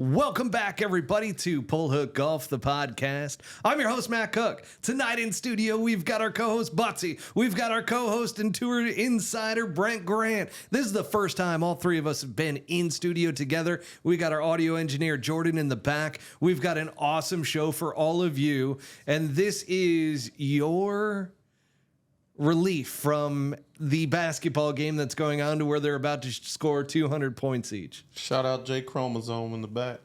Welcome back, everybody, to Pull Hook Golf, the podcast. I'm your host, Matt Cook. Tonight in studio, we've got our co-host, Buttsy. We've got our co-host and tour insider, Brent Grant. This is the first time all three of us have been in studio together. We got our audio engineer, Jordan, in the back. We've got an awesome show for all of you, and this is your relief from the basketball game that's going on to where they're about to score 200 points each. Shout out J Chromosome in the back.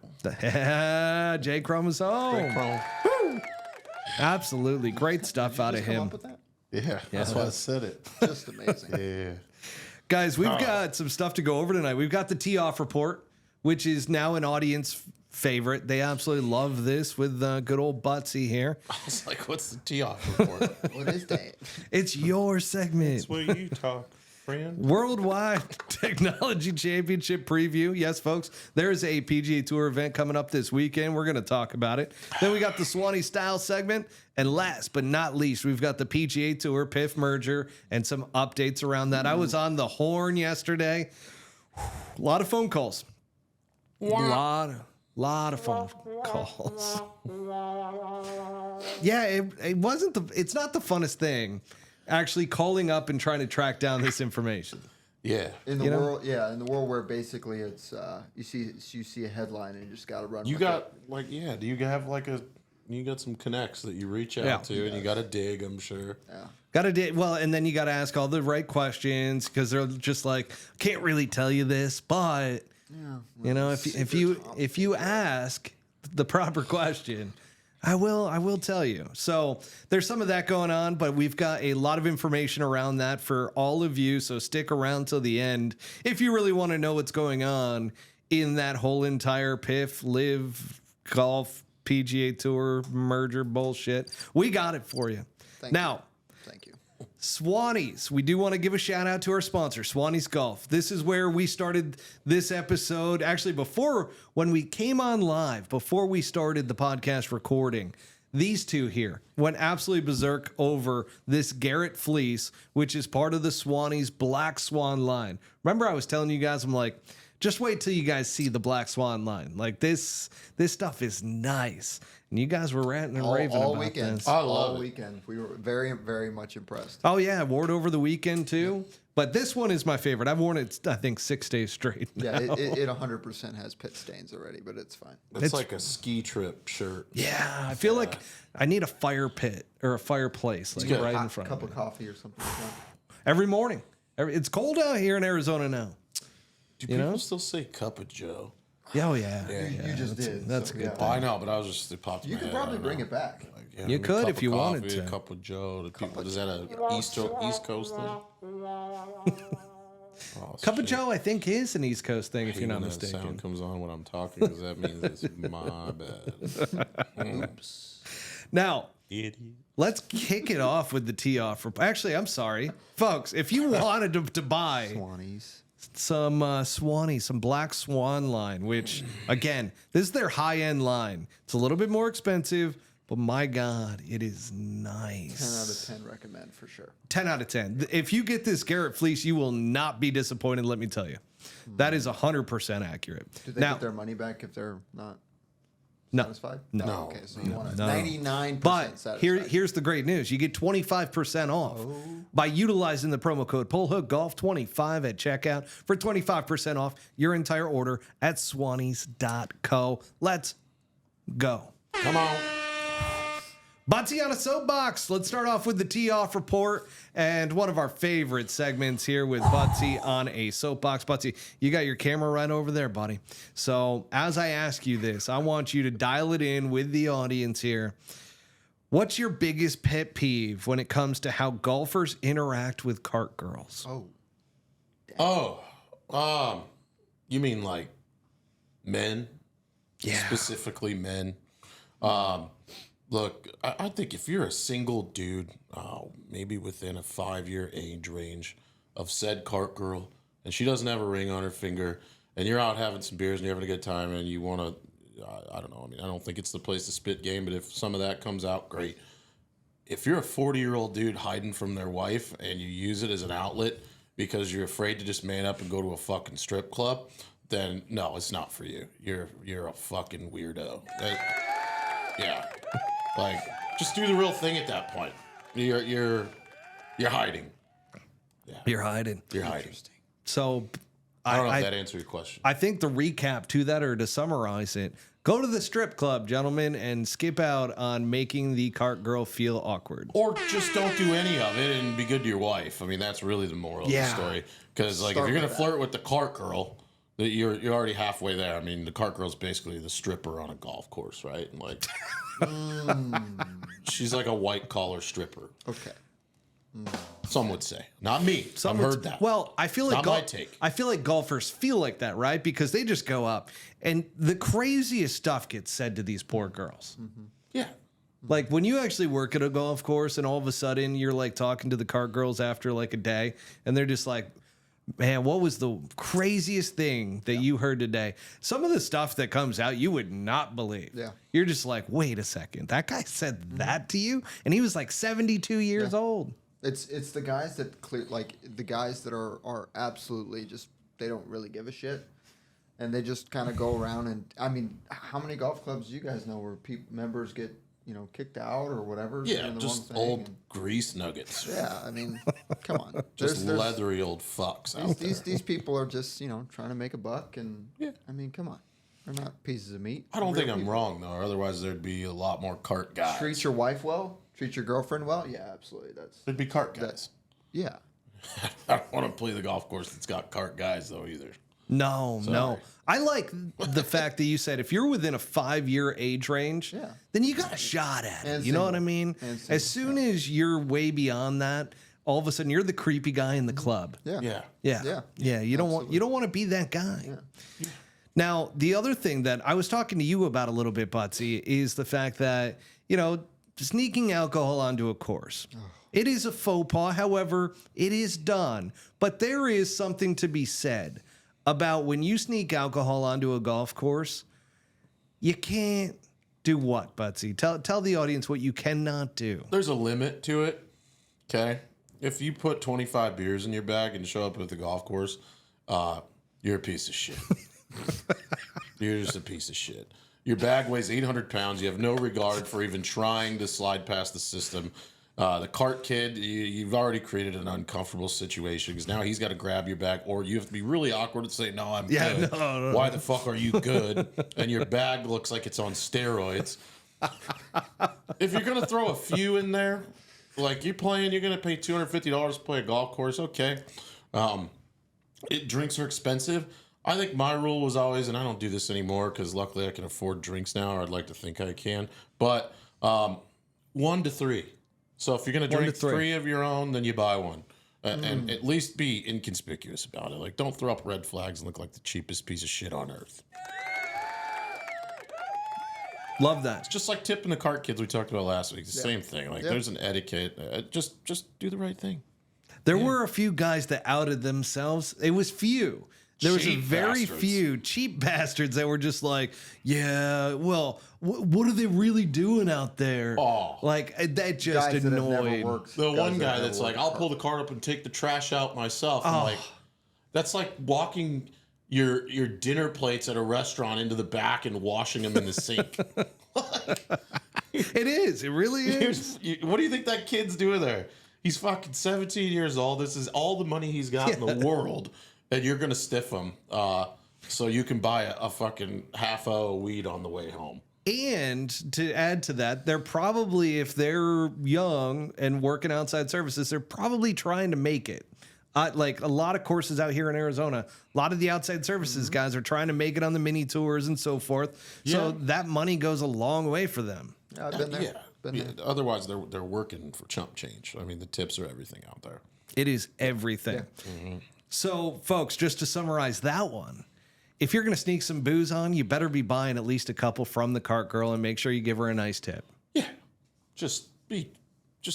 J Chromosome. J Chrome. Woo. Absolutely. Great stuff out of him. Yeah, that's why I said it. Just amazing. Yeah. Guys, we've got some stuff to go over tonight. We've got the tee-off report, which is now an audience favorite. They absolutely love this with good old Buttsy here. I was like, what's the tee-off report? What is that? It's your segment. That's where you talk, friend. Worldwide Technology Championship preview. Yes, folks, there's a PGA Tour event coming up this weekend. We're going to talk about it. Then we got the Swannies Style Segment. And last but not least, we've got the PGA Tour PIF merger and some updates around that. I was on the horn yesterday. A lot of phone calls. Lot of phone calls. Yeah, it wasn't it's not the funnest thing actually calling up and trying to track down this information. Yeah. In the world, in the world where basically it's you see a headline and you just got to run. You got do you have you got some connects that you reach out to and you got to dig, I'm sure. Yeah. Got to dig. Well, and then you got to ask all the right questions because they're just like, can't really tell you this, but if you ask the proper question, I will tell you. So there's some of that going on, but we've got a lot of information around that for all of you. So stick around till the end if you really want to know what's going on in that whole entire PIF, LIV Golf, PGA Tour merger bullshit. We got it for you. Thank you. Swannies. We do want to give a shout out to our sponsor, Swannies Golf. This is where we started this episode. Actually, when we came on live, before we started the podcast recording, these two here went absolutely berserk over this Garrett fleece, which is part of the Swannies Black Swan line. Remember I was telling you guys, I'm like, just wait till you guys see the Black Swan line. Like this stuff is nice. And you guys were ranting and raving all about weekend. this. All weekend. We were very, very much impressed. Oh, yeah. I wore it over the weekend, too. Yeah. But this one is my favorite. I've worn it, I think, 6 days straight now. Yeah, it 100% has pit stains already, but it's fine. It's like a ski trip shirt. Yeah. I feel like I need a fire pit or a fireplace like right in front of me. Cup of coffee or something like that. Every morning. It's cold out here in Arizona now. Do people still say cup of joe? Oh, yeah. You just did. That's good. Oh, I know, but I was just, it popped in my You could head. probably bring it back. Like, you could if you coffee, wanted to. A cup of joe. Is that a East Coast thing? Cup of Joe, I think, is an East Coast thing, if you're not mistaken. Sound comes on when I'm talking because that means it's my bad. Oops. Now, let's kick it off with the tee-off. Actually, I'm sorry. Folks, if you wanted to buy some Swannies, some Black Swan line, which, again, this is their high-end line. It's a little bit more expensive, but my God, it is nice. 10 out of 10 recommend for sure. 10 out of 10. If you get this Garrett fleece, you will not be disappointed, let me tell you. That is 100% accurate. Do they get their money back if they're not satisfied? No. Oh, okay, so you want a 99% but satisfied. here's the great news. You get 25% off by utilizing the promo code PullHookGolf25 at checkout for 25% off your entire order at swannies.co. Let's go. Come on. Buttsy on a soapbox. Let's start off with the tee-off report and one of our favorite segments here with Buttsy on a soapbox. Buttsy, you got your camera right over there, buddy. So as I ask you this, I want you to dial it in with the audience here. What's your biggest pet peeve when it comes to how golfers interact with cart girls? You mean like men? Yeah. Specifically men. Look, I think if you're a single dude, maybe within a 5-year age range of said cart girl, and she doesn't have a ring on her finger, and you're out having some beers and you're having a good time, and you want to, I don't know. I mean, I don't think it's the place to spit game, but if some of that comes out, great. If you're a 40-year-old dude hiding from their wife and you use it as an outlet because you're afraid to just man up and go to a fucking strip club, then no, it's not for you. You're a fucking weirdo. Yeah, like just do the real thing at that point. You're hiding. Yeah. You're hiding. You're hiding. So I don't know if that answered your question. I think the recap to that, or to summarize it, go to the strip club, gentlemen, and skip out on making the cart girl feel awkward. Or just don't do any of it and be good to your wife. I mean, that's really the moral of the story. Because like, if you're gonna flirt with the cart girl, you're already halfway there. I mean, the cart girl's basically the stripper on a golf course, right? And like, she's like a white collar stripper. Okay. Some would say, not me. I've heard that. Well, I feel like Not my take. I feel like golfers feel like that, right? Because they just go up, and the craziest stuff gets said to these poor girls. Yeah. Like when you actually work at a golf course, and all of a sudden you're like talking to the cart girls after like a day, and they're just like, "Man, what was the craziest thing that you heard today?" Some of the stuff that comes out, you would not believe. Yeah. You're just like, "Wait a second, that guy said that to you?" And he was like 72 years old. It's the guys that the guys that are absolutely just, they don't really give a shit, and they just kind of go around. And I mean, how many golf clubs do you guys know where members get kicked out or whatever? Yeah, just old grease nuggets. Yeah, I mean, come on, Just leathery old fucks out there. these people are just trying to make a buck, and I mean, come on, they're not pieces of meat. I don't think I'm wrong though. Otherwise, there'd be a lot more cart guys. Treat your wife well. Treat your girlfriend well. Yeah, absolutely. There'd be cart guys. Yeah. I don't want to play the golf course that's got cart guys though either. No. I like the fact that you said if you're within a 5-year age range, then you got a shot at it. You know what I mean? As soon as you're way beyond that, all of a sudden you're the creepy guy in the club. Yeah. You don't want to be that guy. Yeah. Now, the other thing that I was talking to you about a little bit, Buttsy, is the fact that, sneaking alcohol onto a course. It is a faux pas. However, it is done. But there is something to be said about when you sneak alcohol onto a golf course, you can't do what, Buttsy? Tell the audience what you cannot do. There's a limit to it. Okay. If you put 25 beers in your bag and show up at the golf course, you're a piece of shit. You're just a piece of shit. Your bag weighs 800 pounds. You have no regard for even trying to slide past the system. The cart kid, you've already created an uncomfortable situation because now he's got to grab your bag, or you have to be really awkward and say, "No, I'm good." No. Why the fuck are you good? And your bag looks like it's on steroids. If you're gonna throw a few in there, like you're going to pay $250 to play a golf course, okay. Drinks are expensive. I think my rule was always, and I don't do this anymore because luckily I can afford drinks now, or I'd like to think I can, but 1 to 3. So if you're going to drink 3 of your own, then you buy one. And at least be inconspicuous about it. Like, don't throw up red flags and look like the cheapest piece of shit on earth. Love that. It's just like tipping the cart kids we talked about last week. It's the same thing. Like, there's an etiquette. Just do the right thing. There were a few guys that outed themselves. It was few. There was a very few cheap bastards that were just like, yeah, well, what are they really doing out there? Oh. Like, that just Guys that have never The annoyed. one guy that's like, I'll pull the cart up and take the trash out myself. I'm like, that's like walking your dinner plates at a restaurant into the back and washing them in the sink. It is. It really is. What do you think that kid's doing there? He's fucking 17 years old. This is all the money he's got in the world. And you're going to stiff him so you can buy a fucking half of weed on the way home. And to add to that, they're probably, if they're young and working outside services, they're probably trying to make it. Like a lot of courses out here in Arizona, a lot of the outside services guys are trying to make it on the mini tours and so forth. Yeah. So that money goes a long way for them. I've been there. Otherwise, they're working for chump change. I mean, the tips are everything out there. It is everything. Yeah. So, folks, just to summarize that one, if you're going to sneak some booze on, you better be buying at least a couple from the cart girl and make sure you give her a nice tip. Yeah. Just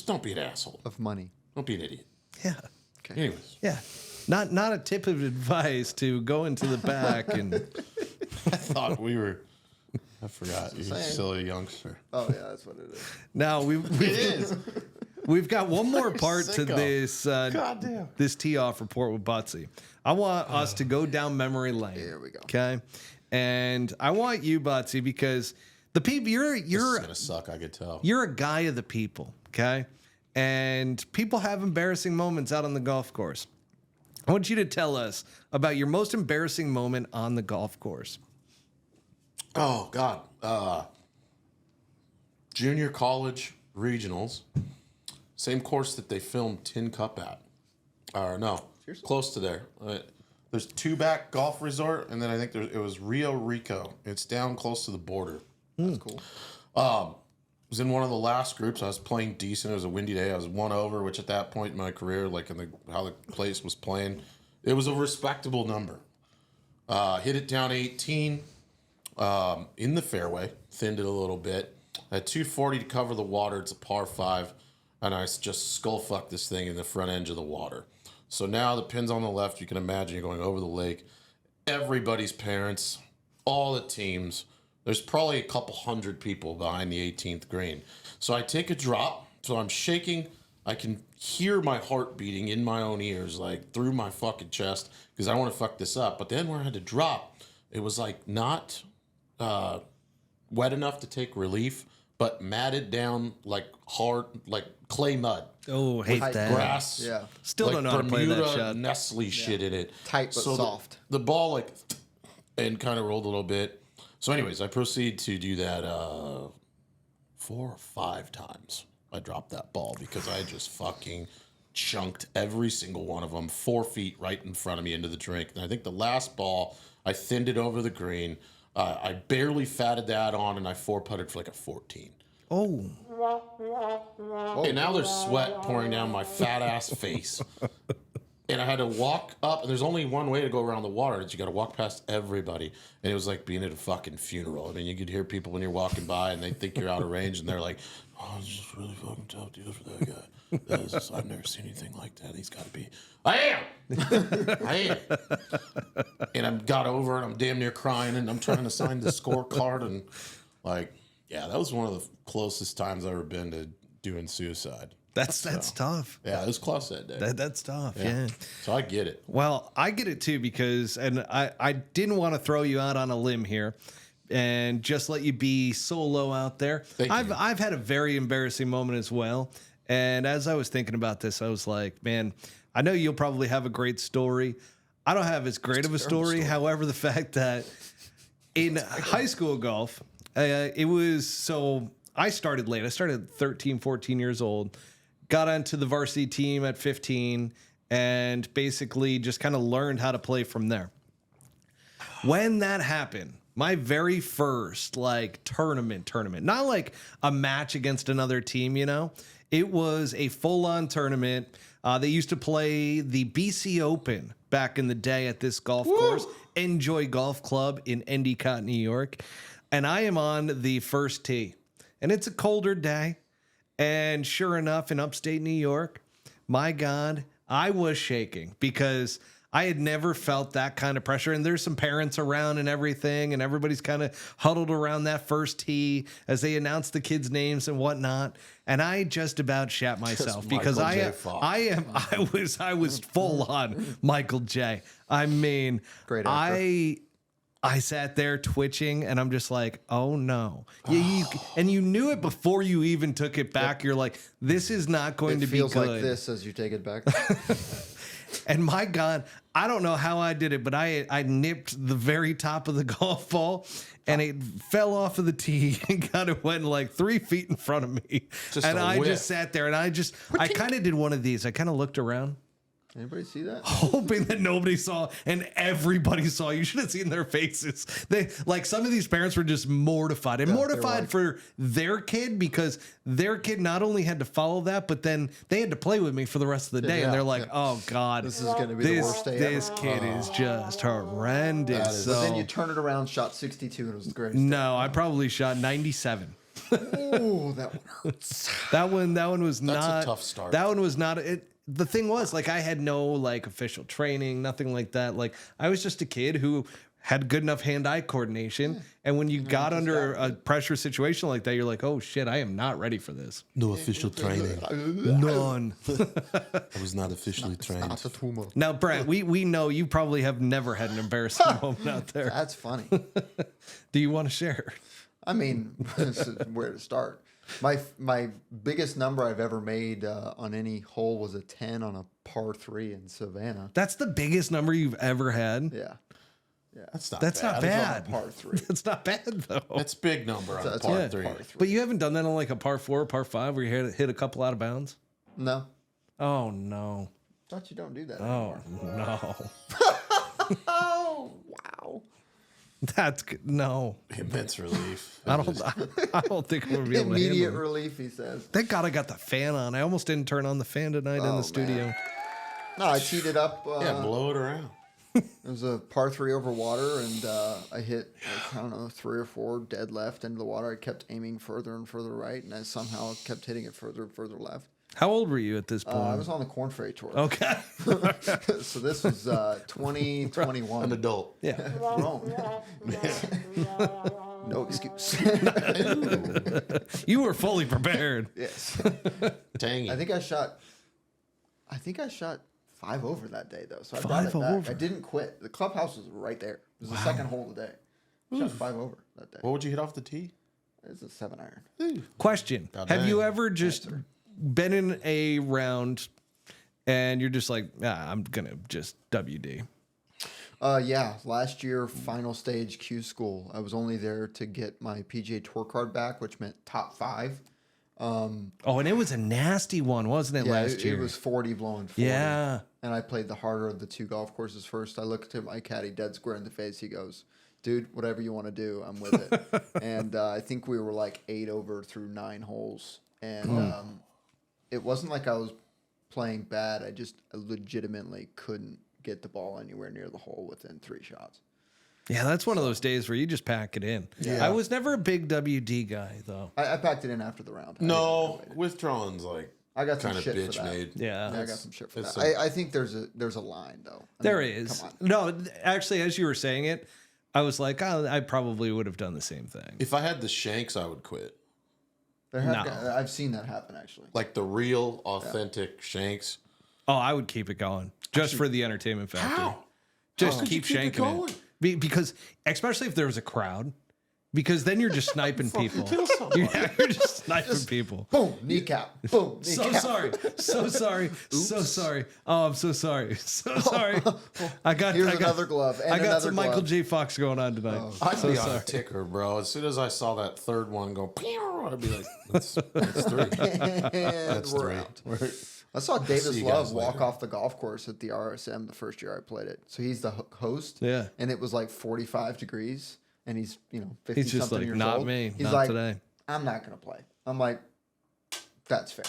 don't be an asshole. Of money. Don't be an idiot. Yeah. Okay. Anyways. Yeah. Not a tip of advice to go into the back and... I thought we were... I forgot. You're a silly youngster. Oh, yeah, that's what it is. Now, It is. We've got one more part to Sicko. this Goddamn. this tee off report with Buttsy. I want us to go down memory lane. Here we go. Okay, and I want you, Buttsy, because the people This is gonna suck. I could tell. you're a guy of the people. Okay, and people have embarrassing moments out on the golf course. I want you to tell us about your most embarrassing moment on the golf course. Oh God. Junior college regionals, same course that they filmed Tin Cup at. Or no, close to there. There's Two Back Golf Resort, and then I think it was Rio Rico. It's down close to the border. That's cool. I was in one of the last groups. I was playing decent. It was a windy day. I was 1 over, which at that point in my career, like how the place was playing, it was a respectable number. Hit it down 18 in the fairway, thinned it a little bit. I had 240 to cover the water. It's a par 5, and I just skull fucked this thing in the front edge of the water. So now the pin's on the left. You can imagine you're going over the lake. Everybody's parents, all the teams. There's probably a couple hundred people behind the 18th green. So I take a drop. So I'm shaking. I can hear my heart beating in my own ears, like through my fucking chest, because I want to fuck this up. But then where I had to drop, it was like not wet enough to take relief, but matted down like hard, like clay mud. Oh, hate Tight that. Grass. Yeah. Still like don't know how to play that Bermuda shot. Nestle shit in it. Tight but soft. The ball like and kind of rolled a little bit. So anyways, I proceed to do that 4 or 5 times. I dropped that ball because I just fucking chunked every single one of them 4 feet right in front of me into the drink. And I think the last ball, I thinned it over the green. I barely fatted that on, and I 4-putted for like a 14. Oh, And now there's sweat pouring down my fat ass face. And I had to walk up, and there's only one way to go around the water. Is you got to walk past everybody. And it was like being at a fucking funeral. I mean, you could hear people when you're walking by, and they think you're out of range, and they're like, "Oh, it's just really fucking tough deal for that guy. That is just, I've never seen anything like that. He's got to be." I am. I am. And I got over it. I'm damn near crying, and I'm trying to sign the scorecard, and like, yeah, that was one of the closest times I've ever been to doing suicide. that's tough. Yeah, it was close that day. That's tough. Yeah. So I get it. Well, I get it too because, and I didn't want to throw you out on a limb here, and just let you be solo out there. Thank you. I've had a very embarrassing moment as well, and as I was thinking about this, I was like, man, I know you'll probably have a great story. I don't have as great of a story. However, the fact that in high school golf, it was so I started late. I started at 13, 14 years old. Got onto the varsity team at 15 and basically just kind of learned how to play from there. When that happened, my very first like tournament, not like a match against another team, you know, it was a full-on tournament. They used to play the BC Open back in the day at this golf course, Enjoy Golf Club in Endicott, New York. And I am on the first tee, and it's a colder day. And sure enough, in upstate New York, my God, I was shaking because I had never felt that kind of pressure. And there's some parents around and everything, and everybody's kind of huddled around that first tee as they announce the kids' names and whatnot. And I just about shat myself because I was full on Michael J. I mean, Great actor. I sat there twitching, and I'm just like, oh no. And you knew it before you even took it back. You're like, this is not going to be good. It feels like this as you take it back. And my God, I don't know how I did it, but I nipped the very top of the golf ball, and it fell off of the tee and kind of went like 3 feet in front of me. Just and a I whiff. just sat there, and I kind of did one of these. I kind of looked around, Anybody see that? hoping that nobody saw, and everybody saw. You should have seen their faces. They like some of these parents were just mortified and mortified for their kid because their kid not only had to follow that, but then they had to play with me for the rest of the day. And they're like, "Oh God, This is going to be the worst day this ever. kid is just horrendous." But then So you turn it around, shot 62, and it was the greatest. no, I probably shot 97. Oh, that one hurts. That one was not a tough start. That one was not it. The thing was, like, I had no like official training, nothing like that. Like, I was just a kid who had good enough hand-eye coordination. And when you got under a pressure situation like that, you're like, oh shit, I am not ready for this. No official training. None. I was not officially trained. Not a tumor. Now, Brent, we know you probably have never had an embarrassing moment out there. That's funny. Do you want to share? I mean, this is where to start. My biggest number I've ever made on any hole was a 10 on a par 3 in Savannah. That's the biggest number you've ever had? Yeah. That's not That's bad. not It was on bad. a par 3. That's not bad, though. That's big number on That's par a 3. par 3. But you haven't done that on like a par 4 or par 5 where you hit a couple out of bounds? No. Oh, no. Thought you don't do that Oh, anymore. no. Oh, wow. That's good. No. Immense relief. I don't think I'm going to be able to Immediate handle it. relief, he says. Thank God I got the fan on. I almost didn't turn on the fan tonight in Oh, the studio. man. No, I teed it up. Yeah, blow it around. It was a par 3 over water, and I hit, like, I don't know, 3 or 4 dead left into the water. I kept aiming further and further right, and I somehow kept hitting it further and further left. How old were you at this point? I was on the Corn Ferry Tour. Okay. So this was 2021. An adult. Yeah. Grown. No excuse. You were fully prepared. Yes. Tangy. I think I shot 5 over that day, though. So I brought 5 it back. over? I didn't quit. The clubhouse was right there. It was the second hole of the day. Shot 5 over that day. What would you hit off the tee? It's a 7-iron. Question. God Have you dang. ever just been in a round and you're just like, I'm going to just WD? Yeah, last year, final stage Q school. I was only there to get my PGA Tour card back, which meant top 5. Oh, and it was a nasty one, wasn't it, Yeah, last year? it was 40 blowing 40. Yeah. And I played the harder of the 2 golf courses first. I looked at my caddy dead square in the face. He goes, dude, whatever you want to do, I'm with it. And I think we were like 8 over through 9 holes. And it wasn't like I was playing bad. I just legitimately couldn't get the ball anywhere near the hole within 3 shots. Yeah, that's one of those days where you just pack it in. Yeah. I was never a big WD guy, though. I packed it in after the round. No, withdrawing's like I got some kind of shit for bitch that. made. Yeah. Yeah, I got some shit for it's that. I think there's a line, though. There is. Come on. No, actually, as you were saying it, I was like, oh, I probably would have done the same thing. If I had the shanks, I would quit. I've seen that happen, actually. Like the real, authentic shanks. Oh, I would keep it going just for the entertainment factor. How? Just How could you keep keep it shanking going? Because, especially if there was a crowd, because then you're just sniping people. kill somebody. You're just sniping people. Boom, kneecap. Boom, So kneecap. sorry. So sorry. So sorry. Oh, I'm so sorry. So sorry. I got Here's another glove and I got another some Michael glove. J. Fox going on tonight. I'd So be on a sorry. ticker, bro. As soon as I saw that third one go, pew, I'd be like, that's 3. And That's we're 3. out. I saw Davis See you Love guys walk later. off the golf course at the RSM the first year I played it. So he's the host. Yeah. And it was like 45 degrees. And he's, 50 He's just something like, years not old. me, He's not like, today. I'm not going to play. I'm like, that's fair.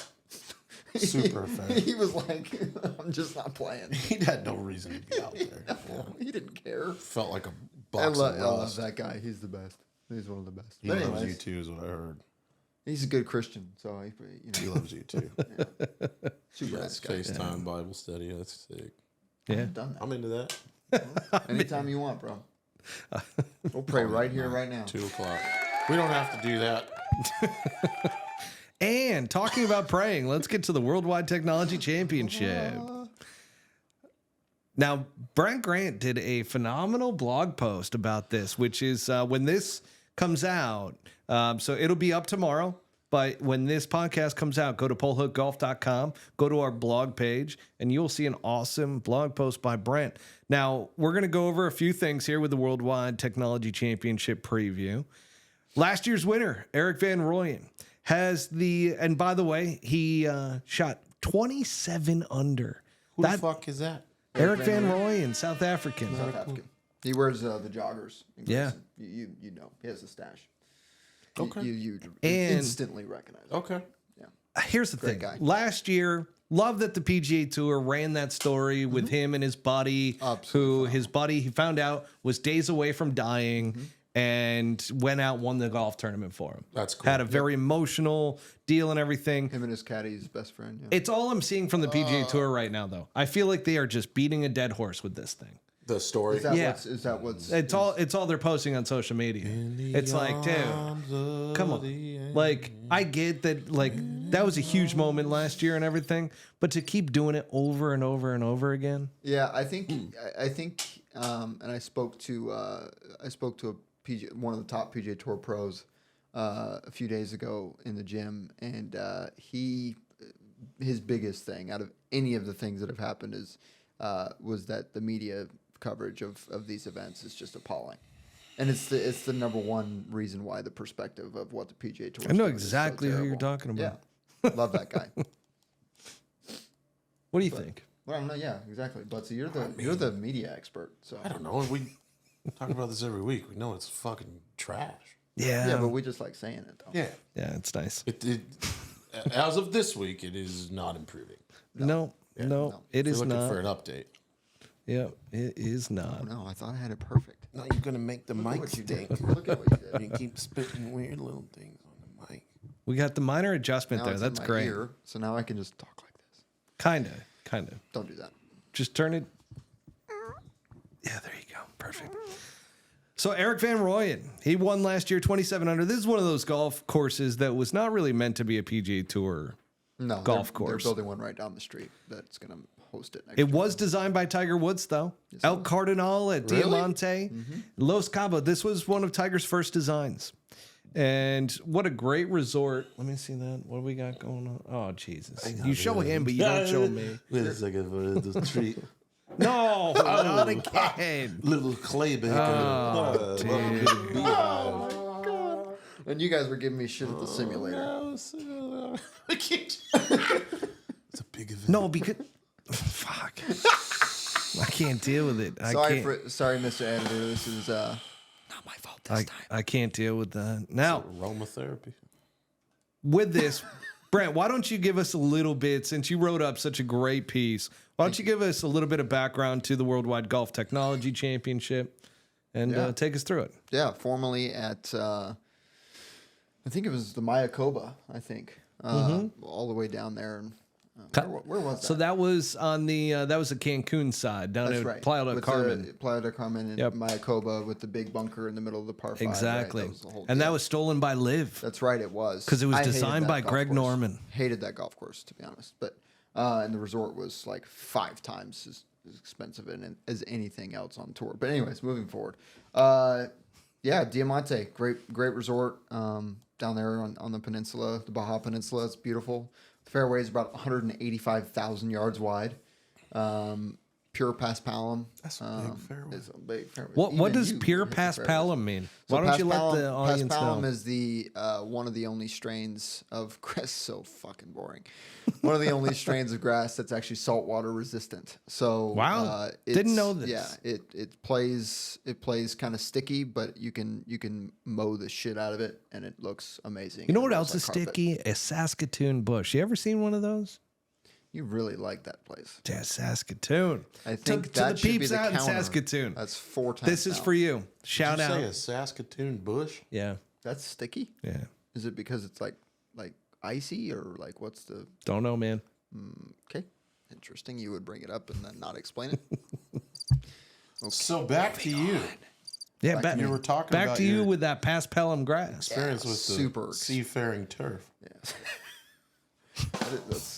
Super fair. He was like, I'm just not playing. He had no reason to be out there. Yeah. He didn't care. Felt like a I box love, of I love rust. that guy. He's the best. He's one of the best. He But loves you anyways, too, is what I heard. he's a good Christian. So, He loves you too. super Yeah, nice guy. FaceTime Bible study. That's sick. Yeah. I've done that. I'm into that. Anytime you want, bro. We'll pray right here, right now. 2 o'clock. We don't have to do that. And talking about praying, let's get to the Worldwide Technology Championship. Now, Brent Grant did a phenomenal blog post about this, which is when this comes out. So it'll be up tomorrow. But when this podcast comes out, go to polehookgolf.com, go to our blog page, and you'll see an awesome blog post by Brent. Now, we're going to go over a few things here with the Worldwide Technology Championship preview. Last year's winner, Eric Van Rooyen, and by the way, he shot 27 under. Who the fuck is that? Eric Van Rooyen, South African. South African. He wears the joggers. in Yeah. Grayson. You know. He has a stash. Okay. You And- instantly recognize it. Okay. Here's the Great thing. guy. Last year, love that the PGA Tour ran that story with him and his buddy, Absolutely he found out was days away from dying and went out, won the golf tournament for him. That's cool. Had a very emotional deal and everything. Him and his caddy's best friend. Yeah. It's all I'm seeing from the PGA Tour right now, though. I feel like they are just beating a dead horse with this thing. The story. Is that what's It's all they're posting on social media. It's like, dude, come on. Like, I get that, like, that was a huge moment last year and everything, but to keep doing it over and over and over again. Yeah, I think, and I spoke to a one of the top PGA Tour pros a few days ago in the gym, and his biggest thing out of any of the things that have happened was that the media coverage of these events is just appalling. And it's the number one reason why the perspective of what the PGA Tour. I know exactly who you're talking about. Yeah, love that guy. What do you think? Well, no, yeah, exactly. Buttsy, you're the media expert. So I don't know. We talk about this every week. We know it's fucking trash. Yeah, but we just like saying it though. Yeah, it's nice. As of this week, it is not improving. No, it is You're looking not. for an update. Yeah, it is not. No, I thought I had it perfect. Now you're gonna make the mic stink. Look at what you did. You keep spitting weird little things on the mic. We got the minor adjustment Now there. it's in That's my great. ear, so now I can just talk like this. Kinda. Don't do that. Just turn it. Yeah, there you go. Perfect. So Eric Van Rooyen, he won last year 27 under. This is one of those golf courses that was not really meant to be a PGA Tour golf course. They're building one right down the street that's going to host it next It year. was designed by Tiger Woods, though. El Cardinal at Really? Diamante. Los Cabos. This was one of Tiger's first designs. And what a great resort. Let me see that. What do we got going on? Oh, Jesus. You show him, but you don't show me. Wait a second for the treat. No, not again. Little clay baker. Oh, dude. And you guys were giving me shit at the simulator. I can't. It's a big event. No, because... Fuck. I can't deal with it. Sorry, Mr. Editor. This is not my fault this time. I can't deal with that. Now, Aromatherapy. with this, Brent, why don't you give us a little bit, since you wrote up such a great piece, why don't you give us a little bit of background to the Worldwide Golf Technology Championship and take us through it? Yeah, formerly at, I think it was the Mayakoba, all the way down there. And, where was that? So that was on the that was the Cancun side down at Playa del Carmen. Playa del Carmen and Mayakoba with the big bunker in the middle of the par 5. Exactly. Right? That was the whole and deal. that was stolen by LIV. That's right, it was. Because it was I hated designed that by golf Greg course. Norman. Hated that golf course, to be honest. But and the resort was like 5 times as expensive as anything else on tour. But anyways, moving forward. Diamante, great resort down there on the peninsula, the Baja Peninsula. It's beautiful. The fairway is about 185,000 yards wide. Pure Paspalum. That's a big fairway. It's a big fairway. What does pure Paspalum mean? So Why don't you let the audience Paspalum know? is the one of the only strains of grass. So fucking boring. One of the only strains of grass that's actually saltwater resistant. So Wow, didn't know this. Yeah, it plays kind of sticky, but you can mow the shit out of it, and it looks amazing. You know It what looks else is like carpet. sticky? A Saskatoon bush. You ever seen one of those? You really like that place. Yeah, Saskatoon. I think to that the should be peeps the out in counter. Saskatoon. That's 4 times. This is now. for you. Shout Did you out. say a Saskatoon bush? Yeah, That's sticky. yeah. Is it because it's like icy or like what's the? Don't know, man. Okay, interesting. You would bring it up and then not explain it. So back to you. Yeah, Back You were talking back about to you your with that Paspalum grass. experience with the super. seafaring turf. Yeah.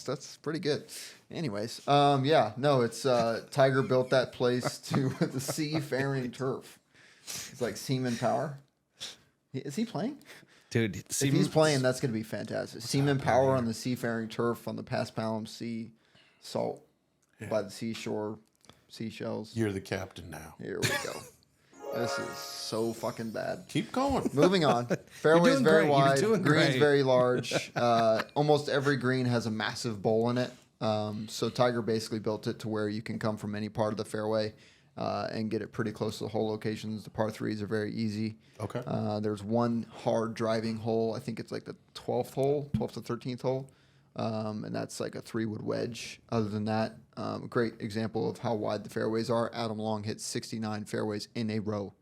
That's pretty good. Anyways, it's Tiger built that place with the seafaring turf. It's like Seaman Power. Is he playing? Dude, If he's playing, that's going to be fantastic. Seaman Power on the seafaring turf on the Paspalum Sea, salt by the seashore, seashells. You're the captain now. Here we go. This is so fucking bad. Keep going. Moving on. Fairway's doing very great. You're wide. doing Green's great. very large. Almost every green has a massive bowl in it. So Tiger basically built it to where you can come from any part of the fairway and get it pretty close to the hole locations. The par 3s are very easy. Okay. There's one hard driving hole. I think it's like the 12th to 13th hole. And that's like a 3-wood wedge. Other than that, great example of how wide the fairways are. Adam Long hit 69 fairways in a row.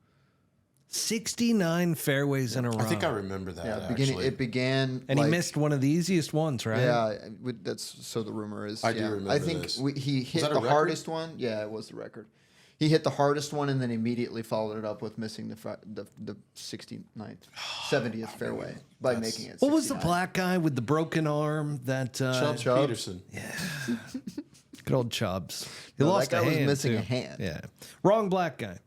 69 fairways in a row. I think I remember that. Yeah, actually. it began. And he missed one of the easiest ones, right? Yeah, that's so the rumor is. I do yeah. remember I think this. he hit that a the record? hardest one. Yeah, it was the record. He hit the hardest one and then immediately followed it up with missing the 69th, 70th fairway by making it 69. What was the black guy with the broken arm that Chubbs Peterson. good old Chubbs. He No, lost that guy a was hand. missing too. a hand. Yeah. Wrong black guy.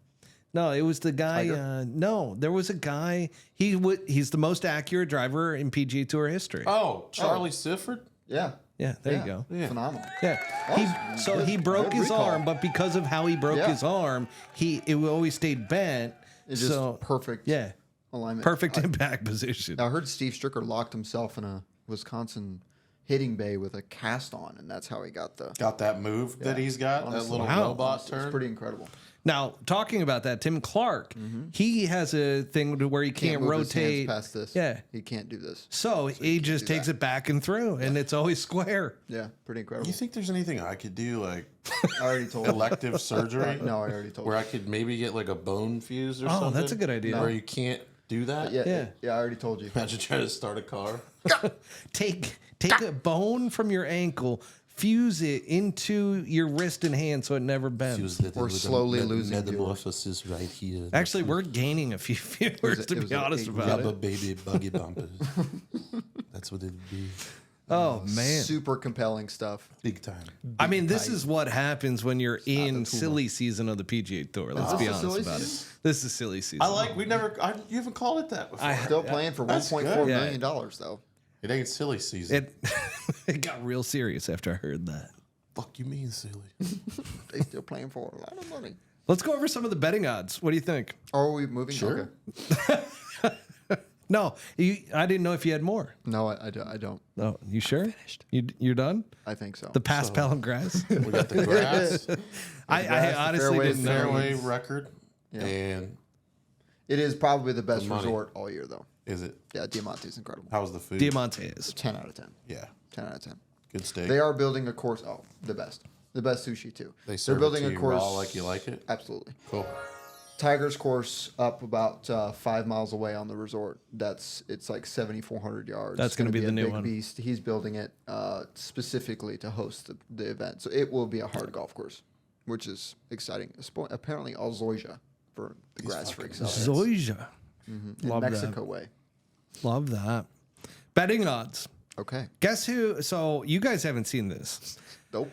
No, it was the guy. Tiger? No, there was a guy. He's the most accurate driver in PGA Tour history. Oh, Charlie Sifford? Yeah. Yeah, there you go. Yeah. Phenomenal. Yeah. He broke good his recall. arm, but because of how he broke Yeah. his arm, it always stayed bent. It's just so perfect yeah, alignment. perfect impact position. I heard Steve Stricker locked himself in a Wisconsin hitting bay with a cast on, and that's how he got the. Got that move that he's got, Honestly. that little Wow. robot It's turn. pretty incredible. Now, talking about that, Tim Clark, he has a thing to where he can't move his hands rotate. past this. Yeah. He can't do this. So he just do takes that. it back and through, and it's always square. Yeah, pretty incredible. You think there's anything I could do, like I already told you. elective surgery? No, I already told Where you. I could maybe get like a bone fuse or Oh, something? that's a good idea. Where you can't do that? Yeah, I already told you. Imagine trying to start a car. Take a bone from your ankle, fuse it into your wrist and hand so it never bends. We're slowly losing metamorphosis right here. Actually, we're gaining a few viewers, it to was be a- honest it- about Rubber it. baby buggy bumpers. That's what it'd be. Oh, man. Super compelling stuff. Big time. I mean, this is what happens when you're in silly season of the PGA Tour. Let's this be the honest silly about season? it. This is silly season. You haven't called it that before. Still playing for That's $1.4 good. million though. It ain't silly season. It got real serious after I heard that. Fuck you mean silly? They still playing for a lot of money. Let's go over some of the betting odds. What do you think? Are we moving? Sure. Okay. No, I didn't know if you had more. No, I don't. No, you sure? You're done? I think so. The past Pelham grass? We got the grass, I the honestly fairway, didn't know. fairway record, and It is probably the best money. resort all year, though. is it? Yeah, Diamante's incredible. How's the food? Diamante is. 10 out of 10. Yeah, 10 out of 10. good steak. They are building a course. Oh, the best sushi too. They They're serve building it to a you course raw like you like it. Absolutely. Cool. Tiger's course up about 5 miles away on the resort. It's like 7,400 yards. That's gonna It's be the a new big one. beast. He's building it specifically to host the event. So it will be a hard golf course, which is exciting. Apparently, al-Zoyja for the grass freaks out there. Zoysia. In Love Mexico way. that. Love that. Betting odds. Okay. Guess who? So you guys haven't seen this Nope.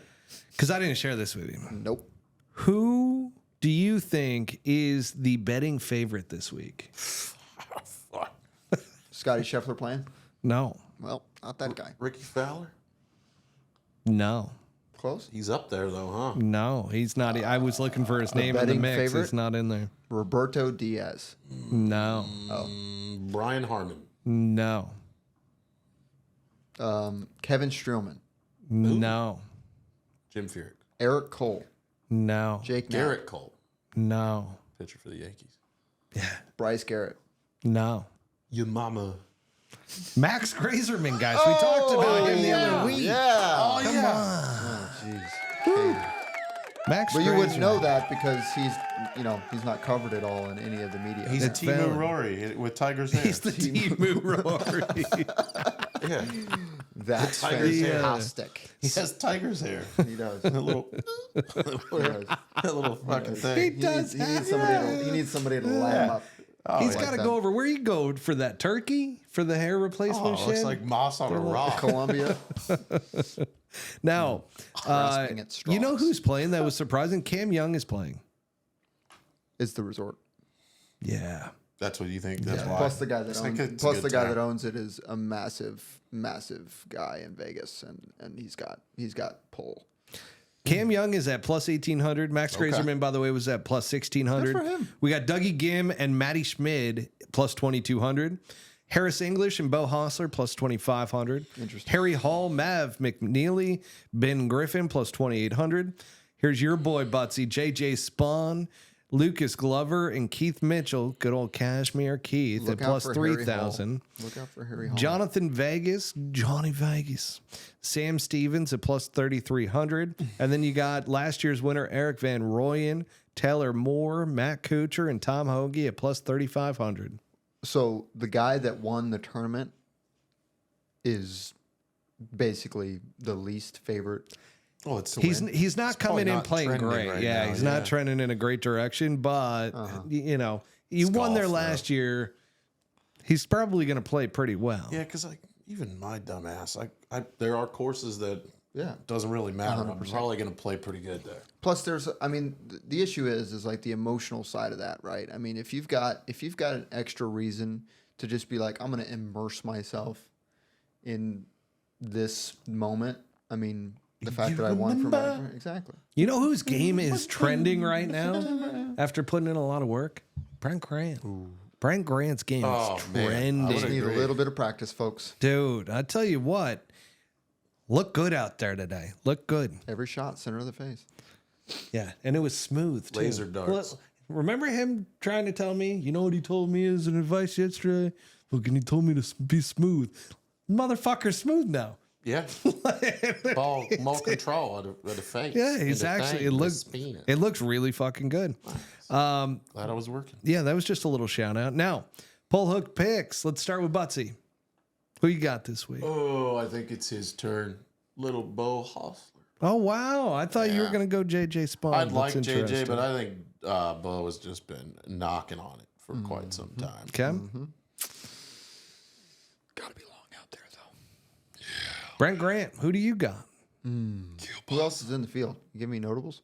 because I didn't share this with you. Nope. Who do you think is the betting favorite this week? Fuck. Scotty Scheffler playing? No. Well, not that guy. Ricky Fowler. No. Close. He's up there though, huh? No, he's not. I was looking for his name in the betting mix. favorite? It's not in there. Roberto Diaz. No. Brian Harmon. No. Kevin Streelman. No. Jim Furyk. Eric Cole. No. Jake Knapp. Garrett Cole. No. Pitcher for the Yankees. Bryce Garrett. No. Your mama. Max Grazerman, guys. We talked about him the other week. Yeah. Oh yeah. Oh, jeez. Max But you wouldn't Grazerman. know that because he's not covered at all in any of the media. He's It's a Timu valid. Rory with Tiger's hair. He's the Timu Rory. yeah. That's Tiger's hair. fantastic. He has Tiger's hair. He does. A little, He does. that little fucking He thing. does. He needs somebody to line him up. Oh, He's yeah. got to go over. Where you go for that turkey for the hair replacement Oh, shit? looks like moss on a rock. Columbia. Now, Grasping at you know straws. who's playing? That was surprising. Cam Young is playing. It's the resort. Yeah. That's what you think. That's why. Plus the guy It's that like owns, it's a plus good the guy time. that owns it is a massive guy in Vegas, and he's got pull. Cam Young is at plus 1,800. Max Grazerman, by the way, was at plus 1,600. Good for him. We got Dougie Gim and Matty Schmid plus 2,200. Harris English and Bo Hostler plus 2,500. Interesting. Harry Hall, Mav McNeely, Ben Griffin plus 2,800. Here's your boy Buttsy, JJ Spawn, Lucas Glover, and Keith Mitchell. Good old Cashmere Keith Look at out plus for Harry 3,000. Hall. Look out for Harry Hall. Jonathan Vegas, Johnny Vegas, Sam Stevens at plus 3,300. And then you got last year's winner, Eric Van Rooyen, Taylor Moore, Matt Kuchar, and Tom Hoagie at plus 3,500. So the guy that won the tournament is basically the least favorite. Oh, it's he's not coming in not playing trending great. right Yeah, now, he's not trending in a great direction, but you know, he won there golf, last year. He's probably going to play pretty well. Yeah, because like even my dumb ass, there are courses that Yeah. doesn't really matter. 100%. I'm probably going to play pretty good there. Plus, I mean, the issue is like the emotional side of that, right? I mean, if you've got an extra reason to just be like, I'm going to immerse myself in this moment. I mean, the fact that I won from exactly. You know whose game is trending right now after putting in a lot of work? Brent Grant. Brent Grant's game is trending. Just need a little bit of practice, folks. Dude, I tell you what, look good out there today. Look good. Every shot, center of the face. Yeah, and it was smooth too. Laser darts. Remember him trying to tell me, you know what he told me as an advice yesterday? Look, and he told me to be smooth. Motherfucker's smooth now. Yeah. Ball, more control of the face. Yeah, he's actually, it looks really fucking good. Glad I was working. Yeah, that was just a little shout out. Now, pull hook picks. Let's start with Buttsy. Who you got this week? Oh, I think it's his turn. Little Bo Hostler. Oh, wow. I thought you were going to go JJ Spawn. I'd like JJ, but I think Bo has just been knocking on it for quite some time. Okay. Gotta be long out there, though. Brent Grant, who do you got? Who else is in the field? You give me notables?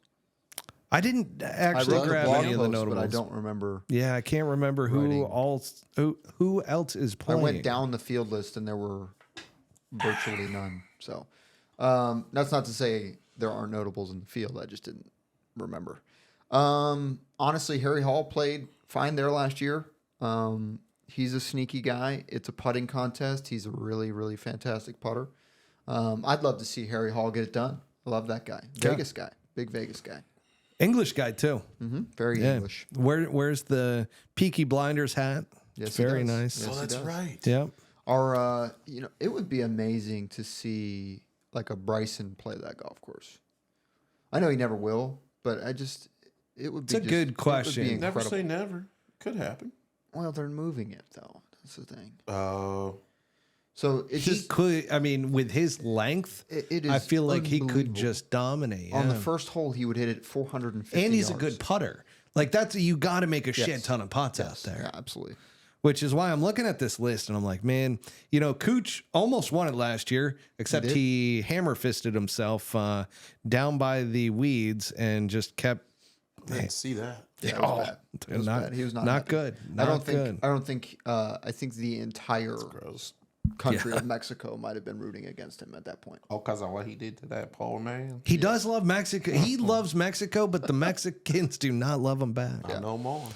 I didn't actually the grab blog any of the post, notables. but I don't remember. Yeah, I can't remember who else is I playing. went down the field list and there were virtually none. So that's not to say there aren't notables in the field. I just didn't remember. Honestly, Harry Hall played fine there last year. He's a sneaky guy. It's a putting contest. He's a really, really fantastic putter. I'd love to see Harry Hall get it done. I love that guy. Vegas guy. Big Vegas guy. English guy too. Very English. Where's the Peaky Blinders hat? Yes, It's he very does. nice. Yes, Oh, he that's does. right. Yep. Our, it would be amazing to see like a Bryson play that golf course. I know he never will, but it would be. It's a good question. It would be Never incredible. say never. Could happen. Well, they're moving it though. That's the thing. Oh. So it He just could. I mean, with his length, it is. I feel like he could unbelievable. just dominate. On the yeah. first hole, he would hit it 450. And he's a yards. good putter. Like that's you got to make a shit Yes. ton of putts out Yes, there. yeah, absolutely. Which is why I'm looking at this list and I'm like, man, you know, Cooch almost won it last year, except he hammer fisted himself down by the weeds and just kept. I didn't see that. Yeah, it was bad. It was not, bad. He was not happy. good. I Not don't think. good. I don't think. I think the entire Gross. country of Mexico might have been rooting against him at that point. Oh, because of what he did to that poor man. He does love Mexico. He loves Mexico, but the Mexicans do not love him back. I know more.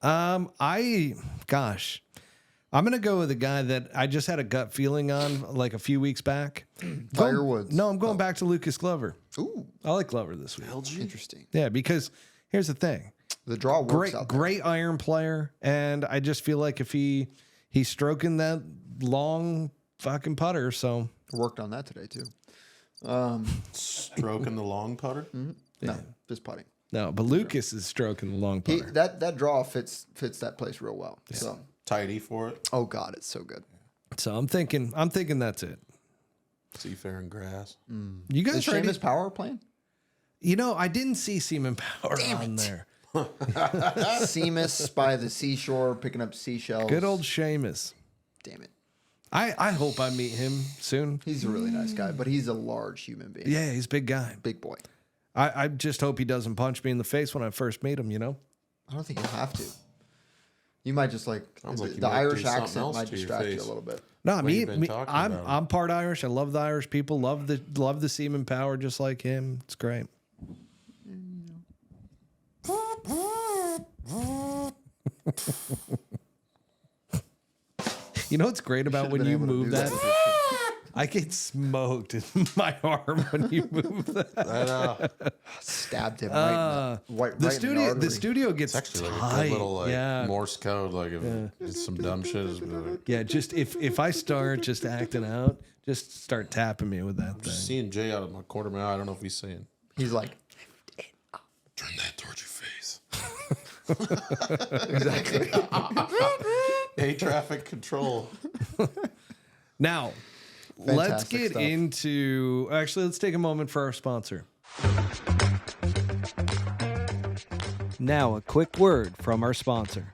I'm gonna go with a guy that I just had a gut feeling on like a few weeks back. Tiger Woods. No, I'm going back to Lucas Glover. Ooh, I like Glover this week. interesting. Yeah, because here's the thing. The draw works out there. Great iron player, and I just feel like if he's stroking that long fucking putter, so Worked on that today too. Stroking the long putter. No, just putting. no, but Lucas is stroking the long He, putter. that draw fits that place real well. So, Tidy for it. oh god, it's so good. So I'm thinking that's it. Seafaring grass. You guys Is ready? Seamus Power playing? You know, I didn't see Seaman Power on there. Seamus by the seashore picking up seashells. Good old Seamus. Damn it. I hope I meet him soon. He's a really nice guy, but he's a large human being. Yeah, he's a big guy. Big boy. I just hope he doesn't punch me in the face when I first meet him, you know? I don't think you'll have to. You might just like Sounds like you the might Irish do something accent else might to your distract you face. a little bit. No, What you've been talking about. I'm part Irish. I love the Irish people. Love the Seaman Power just like him. It's great. You know what's great about when you move that? I get smoked in my arm when you move that. I know. Stabbed him right in the studio gets It's actually like tight. a good little like yeah. Morse code. Like if it's some dumb shit. It's like, Yeah, just if I start just acting out, just start tapping me with that just thing. seeing Jay out of my corner of my eye. I don't know if he's saying. He's like, Turn that towards your face. exactly. Air traffic control. Now, let's Fantastic get stuff. into. Actually, let's take a moment for our sponsor. Now, a quick word from our sponsor.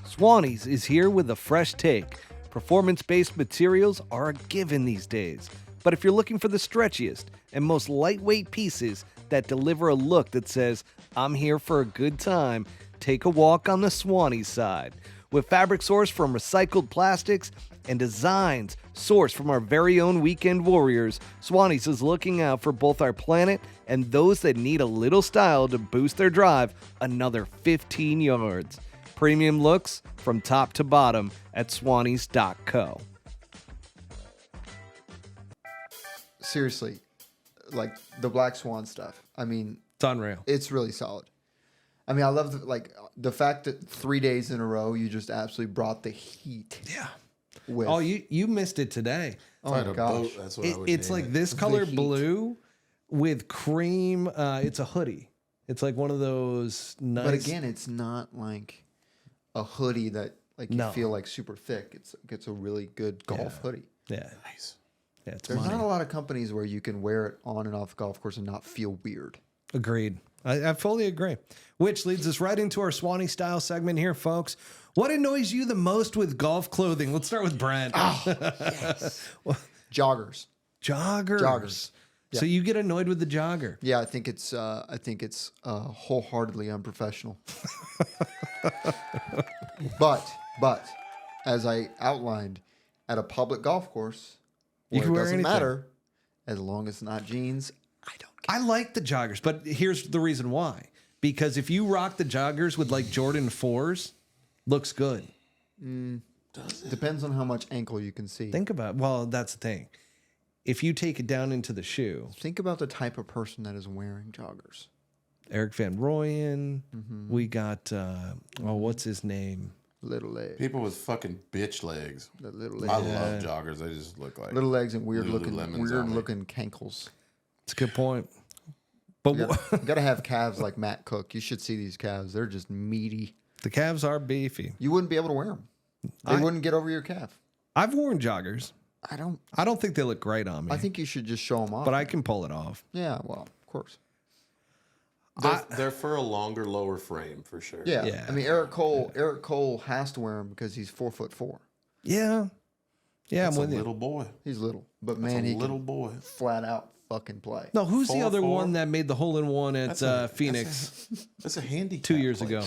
Swannies is here with a fresh take. Performance-based materials are a given these days. But if you're looking for the stretchiest and most lightweight pieces that deliver a look that says, I'm here for a good time, take a walk on the Swannies side. With fabric sourced from recycled plastics and designs sourced from our very own weekend warriors, Swannies is looking out for both our planet and those that need a little style to boost their drive another 15 yards. Premium looks from top to bottom at swannies.co. Seriously, like the Black Swan stuff. I mean, It's unreal. it's really solid. I mean, I love the fact that 3 days in a row you just absolutely brought the heat. Yeah. With Oh, you missed it today. oh If I had my a gosh. boat, that's what I would It's name like it. this color heat. blue with cream. It's a hoodie. It's like one of those nice. But again, it's not like a hoodie that like you No. feel like super thick. It's a really good golf hoodie. yeah, Nice. yeah, it's There's money. not a lot of companies where you can wear it on and off the golf course and not feel weird. Agreed. I fully agree. Which leads us right into our Swannies Style segment here, folks. What annoys you the most with golf clothing? Let's start with Brent. Joggers. Joggers. Joggers. So you get annoyed with the jogger. Yeah, I think it's wholeheartedly unprofessional. but as I outlined, at a public golf course, You where can it wear doesn't anything. matter, as long as it's not jeans, I don't care. I like the joggers, but here's the reason why. Because if you rock the joggers with like Jordan 4s, looks good. Depends on how much ankle you can see. Think about, well, that's the thing. If you take it down into the shoe, Think about the type of person that is wearing joggers. Eric Van Rooyen, we got, what's his name? Little legs. People with fucking bitch legs. The little I legs. love joggers. They just look like Little legs and weird Lululemons on me. looking cankles. It's a good point. But You gotta have calves like Matt Cook. You should see these calves. They're just meaty. the calves are beefy. You wouldn't be able to wear them. They wouldn't get over your calf. I've worn joggers. I don't. I don't think they look great on me, I think you should just show them off. but I can pull it off. Yeah, well, of course. They're for a longer, lower frame for sure. Yeah. Yeah. I mean, Eric Cole has to wear them because he's 4'4". Yeah. Yeah, That's I'm a with you. little boy. He's little, but That's man, a he little can boy. flat out fucking play. No, who's the other 4'4"? one that made the hole in one at Phoenix That's a handy. 2 years ago?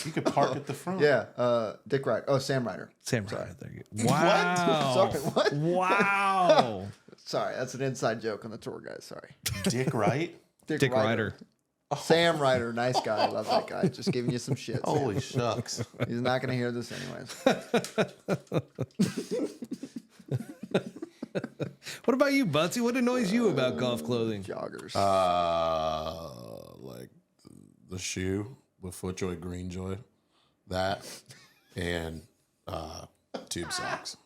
You could park at the front. Yeah, Dick Ryder. Oh, Sam Ryder. Sam Ryder. There you go. Wow. Sorry, what? Wow. Sorry, that's an inside joke on the tour, guys. Sorry. Dick Wright. Dick Ryder. Sam Ryder, nice guy. Love that guy. Just giving you some shit. Sam. Holy shucks. He's not going to hear this anyways. What about you, Buttsy? What annoys you about golf clothing? Joggers. Like the shoe with FootJoy, Greenjoy, that, and tube socks.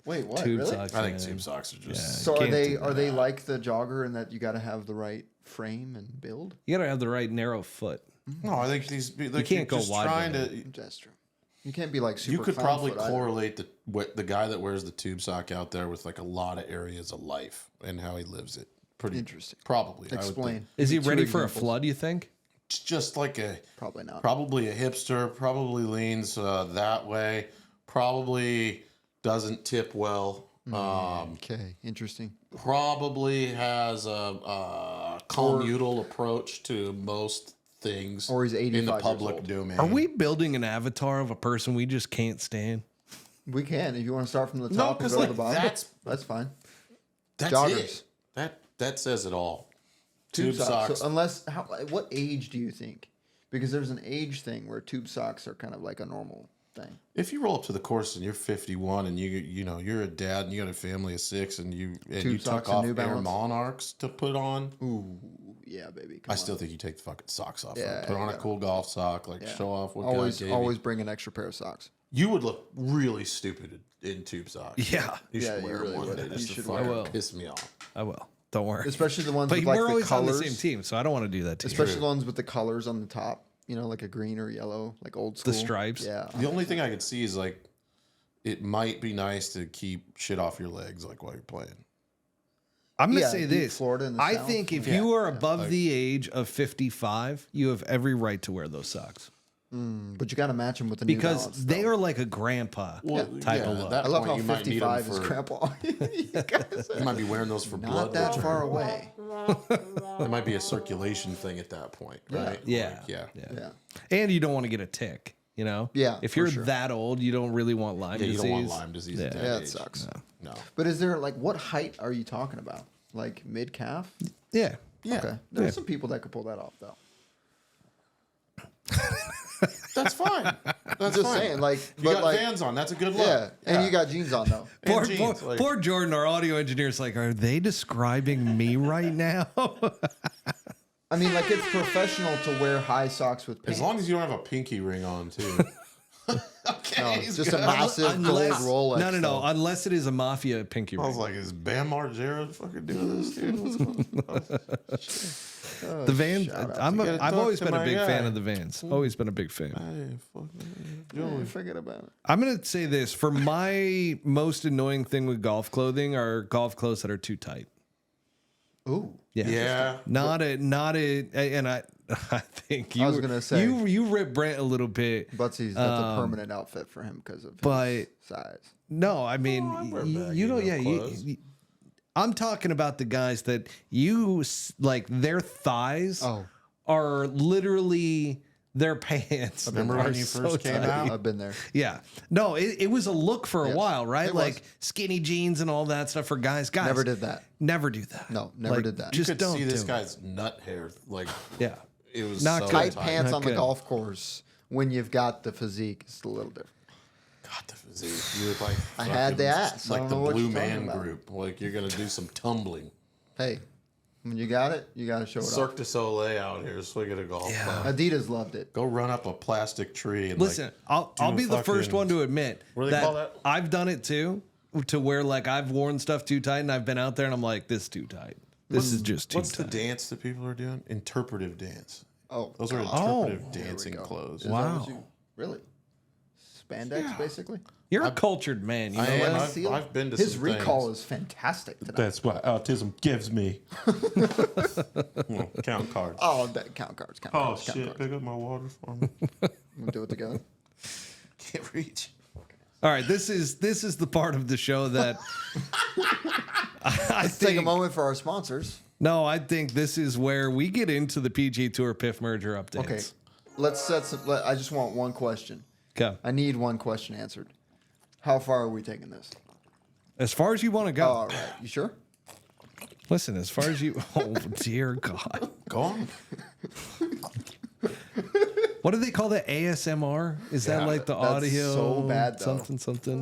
Wait, what? Tube really? socks. I think man. tube socks are just. So Can't do are they like the jogger in that you got to have the right frame and build? You gotta have the right narrow foot. No, I think these. Like, can't go just wide trying with to. That's true. You can't be like super. You could clown probably foot either. correlate the guy that wears the tube sock out there with like a lot of areas of life and how he lives it. Pretty Interesting. Probably. I would Explain. think. Is he Give me two ready for a examples. flood, you think? It's just like Probably not. probably a hipster. Probably leans that way. Probably doesn't tip well. Okay, interesting. Probably has a communal approach to most things. Or he's 85 in the years public old. domain. Are we building an avatar of a person we just can't stand? We can if you want to start from the No, top and because go like to the bottom. that's fine. joggers. Joggers. That says it all. Tube Tube socks. socks. So what age do you think? Because there's an age thing where tube socks are kind of like a normal thing. If you roll up to the course and you're 51 and you know you're a dad and you got a family of 6 and you Tube socks took and off New Air Balance? Monarchs to put on, Ooh, yeah, baby. Come I on. still think you take the fucking socks off. Yeah, Put on you a cool golf sock, like Yeah. show off what always God gave always you. bring an extra pair of socks. You would look really stupid in tube socks. Yeah. You should Yeah, you wear really one would. day You just to should fucking wear 'em. piss me off. I will. Don't worry. Especially the ones But with we're like the always colors. on the same team, so I don't want to do that to you. Especially the ones with the colors on the top. You know, like a green or yellow, like old school. The stripes. Yeah. The only thing I could see is like it might be nice to keep shit off your legs like while you're playing. I'm going to Yeah, say deep this. Florida in the I South. think if Yeah. you are above the age of 55, you have every right to wear those socks. But you got to match them with the New Because Balance, they though. are like a grandpa type of look. That I love point, how you might need 'em 55 is for- grandpa. You guys You might be wearing those for not blood. that return. far away. It might be a circulation thing at that point, right? Yeah. Like, yeah. Yeah. And you don't want to get a tick, you know? Yeah, If for you're sure. that old, you don't really want Lyme Yeah, disease. you don't want Lyme disease at that Yeah, it age. sucks. No. But is there like what height are you talking about? Like mid calf? Yeah. Yeah. Okay. There's some people that could pull that off though. That's fine. That's Just fine. saying, like, You but got like, Vans on. That's a good look. yeah, and you got jeans on though. And Poor, jeans, like- poor Jordan, our audio engineer, is like, are they describing me right now? I mean, like it's professional to wear high socks with pants. As long as you don't have a pinky ring on, too. Okay. no, he's it's just a good. massive gold Rolex. no, though. unless it is a mafia pinky I ring. was like, is Bam Margera fucking doing this, dude? What's going on? The Vans, shout out I'm to I've talk always to been a my big fan guy. of the Vans. Always been a big fan. Hey, fuck man. Yeah, forget about it. I'm going to say this. For my most annoying thing with golf clothing are golf clothes that are too tight. Ooh. Yeah. Not and I think you I was gonna say- you ripped Brent a little bit. Butsy's that's a permanent outfit for him because of his but- size. No, I mean wear you baggy, don't. no Yeah, clothes. I'm talking about the guys that like their thighs Oh. are literally their pants. Remember are when you so first came tight. out? I've been there. Yeah. No, it was a look for a Yes, while, right? it was. Like skinny jeans and all that stuff for guys. Guys Never did that. Never do that. No, never Like, did that. You Just could don't see this do it. guy's nut hair. Like, Yeah. it was Not so good. Tight tight. pants Not on the good. golf course when you've got the physique is a little different. God, the physique. You look like I had the fucking- ass. I Like don't the know what Blue you're talking Man about. Group. Like, you're going to do some tumbling. Hey, when you got it, you got to show it Cirque du Soleil out here, swinging a golf club. off. Adidas loved it. Go run up a plastic tree and Listen, I'll do be a the first fucking- one to admit What do they call that? I've done it too, to where like I've worn stuff too tight and I've been out there and I'm like, this is too tight. This is just too What's tight. the dance that people are doing? Interpretive dance. Oh, Those are God. interpretive There we dancing go. clothes. Is that Wow. what you- really? Spandex, basically? You're a cultured man. You know I am. what? I've- Seal? I've been to His some recall things. is fantastic tonight. That's what autism gives me. Count cards. Oh, that count cards. Count Oh cards. Count shit! cards. Pick up my water for me. We'll do it together. Can't reach. All right, this is the part of the show that I Let's take a think. moment for our sponsors. No, I think this is where we get into the PGA Tour PIF merger updates. Okay, let's set some. I just want one question. Okay. I need one question answered. How far are we taking this? As far as you want to go. All right, you sure? Listen, as far as you. Oh dear God. Go on. What do they call that? ASMR? Is that Yeah, like the that's audio? so bad, though. Something.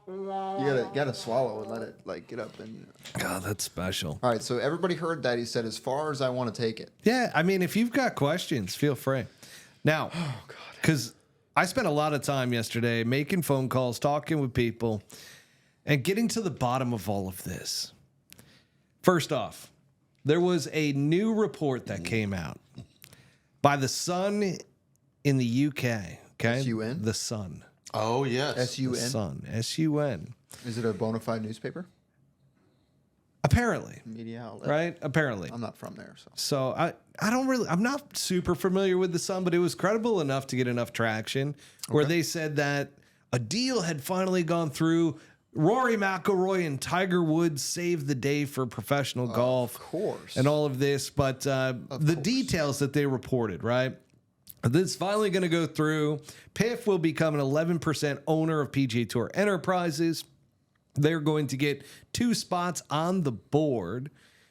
You gotta swallow and let it like get up and. God, that's special. All right, so everybody heard that. He said, "As far as I want to take it." Yeah, I mean, if you've got questions, feel free. Now, because I spent a lot of time yesterday making phone calls, talking with people, and getting to the bottom of all of this. First off, there was a new report that came out by the Sun in the UK. Okay, S-U-N? The Sun. Oh yes. The S-U-N. Sun. S-U-N. Is it a bona fide newspaper? Apparently, Media outlet. right? Apparently. I'm not from there, so. So I'm not super familiar with the Sun, but it was credible enough to get enough traction where they said that a deal had finally gone through. Rory McIlroy and Tiger Woods saved the day for professional golf. Of course. And all of this, but the details that they reported, right? This is finally going to go through. PIF will become an 11% owner of PGA Tour Enterprises. They're going to get 2 spots on the board,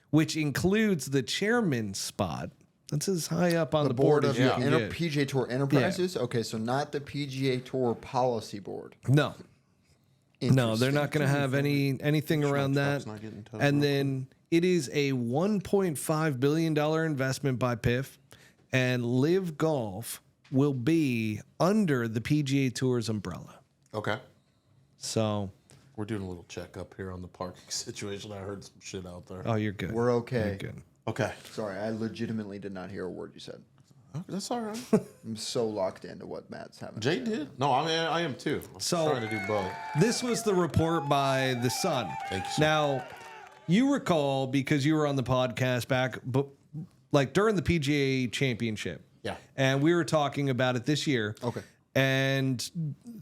which includes the chairman's spot. That's as high up on the board of as you the can get. PGA Tour Enterprises. Okay, so not the PGA Tour Policy Board. No, no, they're Interesting. not going to have anything around that. Trump's not getting towed And around. then it is a $1.5 billion investment by PIF, and LIV Golf will be under the PGA Tour's umbrella. Okay. So, We're doing a little checkup here on the parking situation. I heard some shit out there. oh, you're good. We're okay. You're good. Okay. Sorry, I legitimately did not hear a word you said. That's all right. I'm so locked into what Matt's having. Jay did. No, I mean I am too. I'm trying to do both. This was the report by The Sun. Thank you, sir. Now, you recall, because you were on the podcast back, but like during the PGA Championship. Yeah. And we were talking about it this year. Okay. And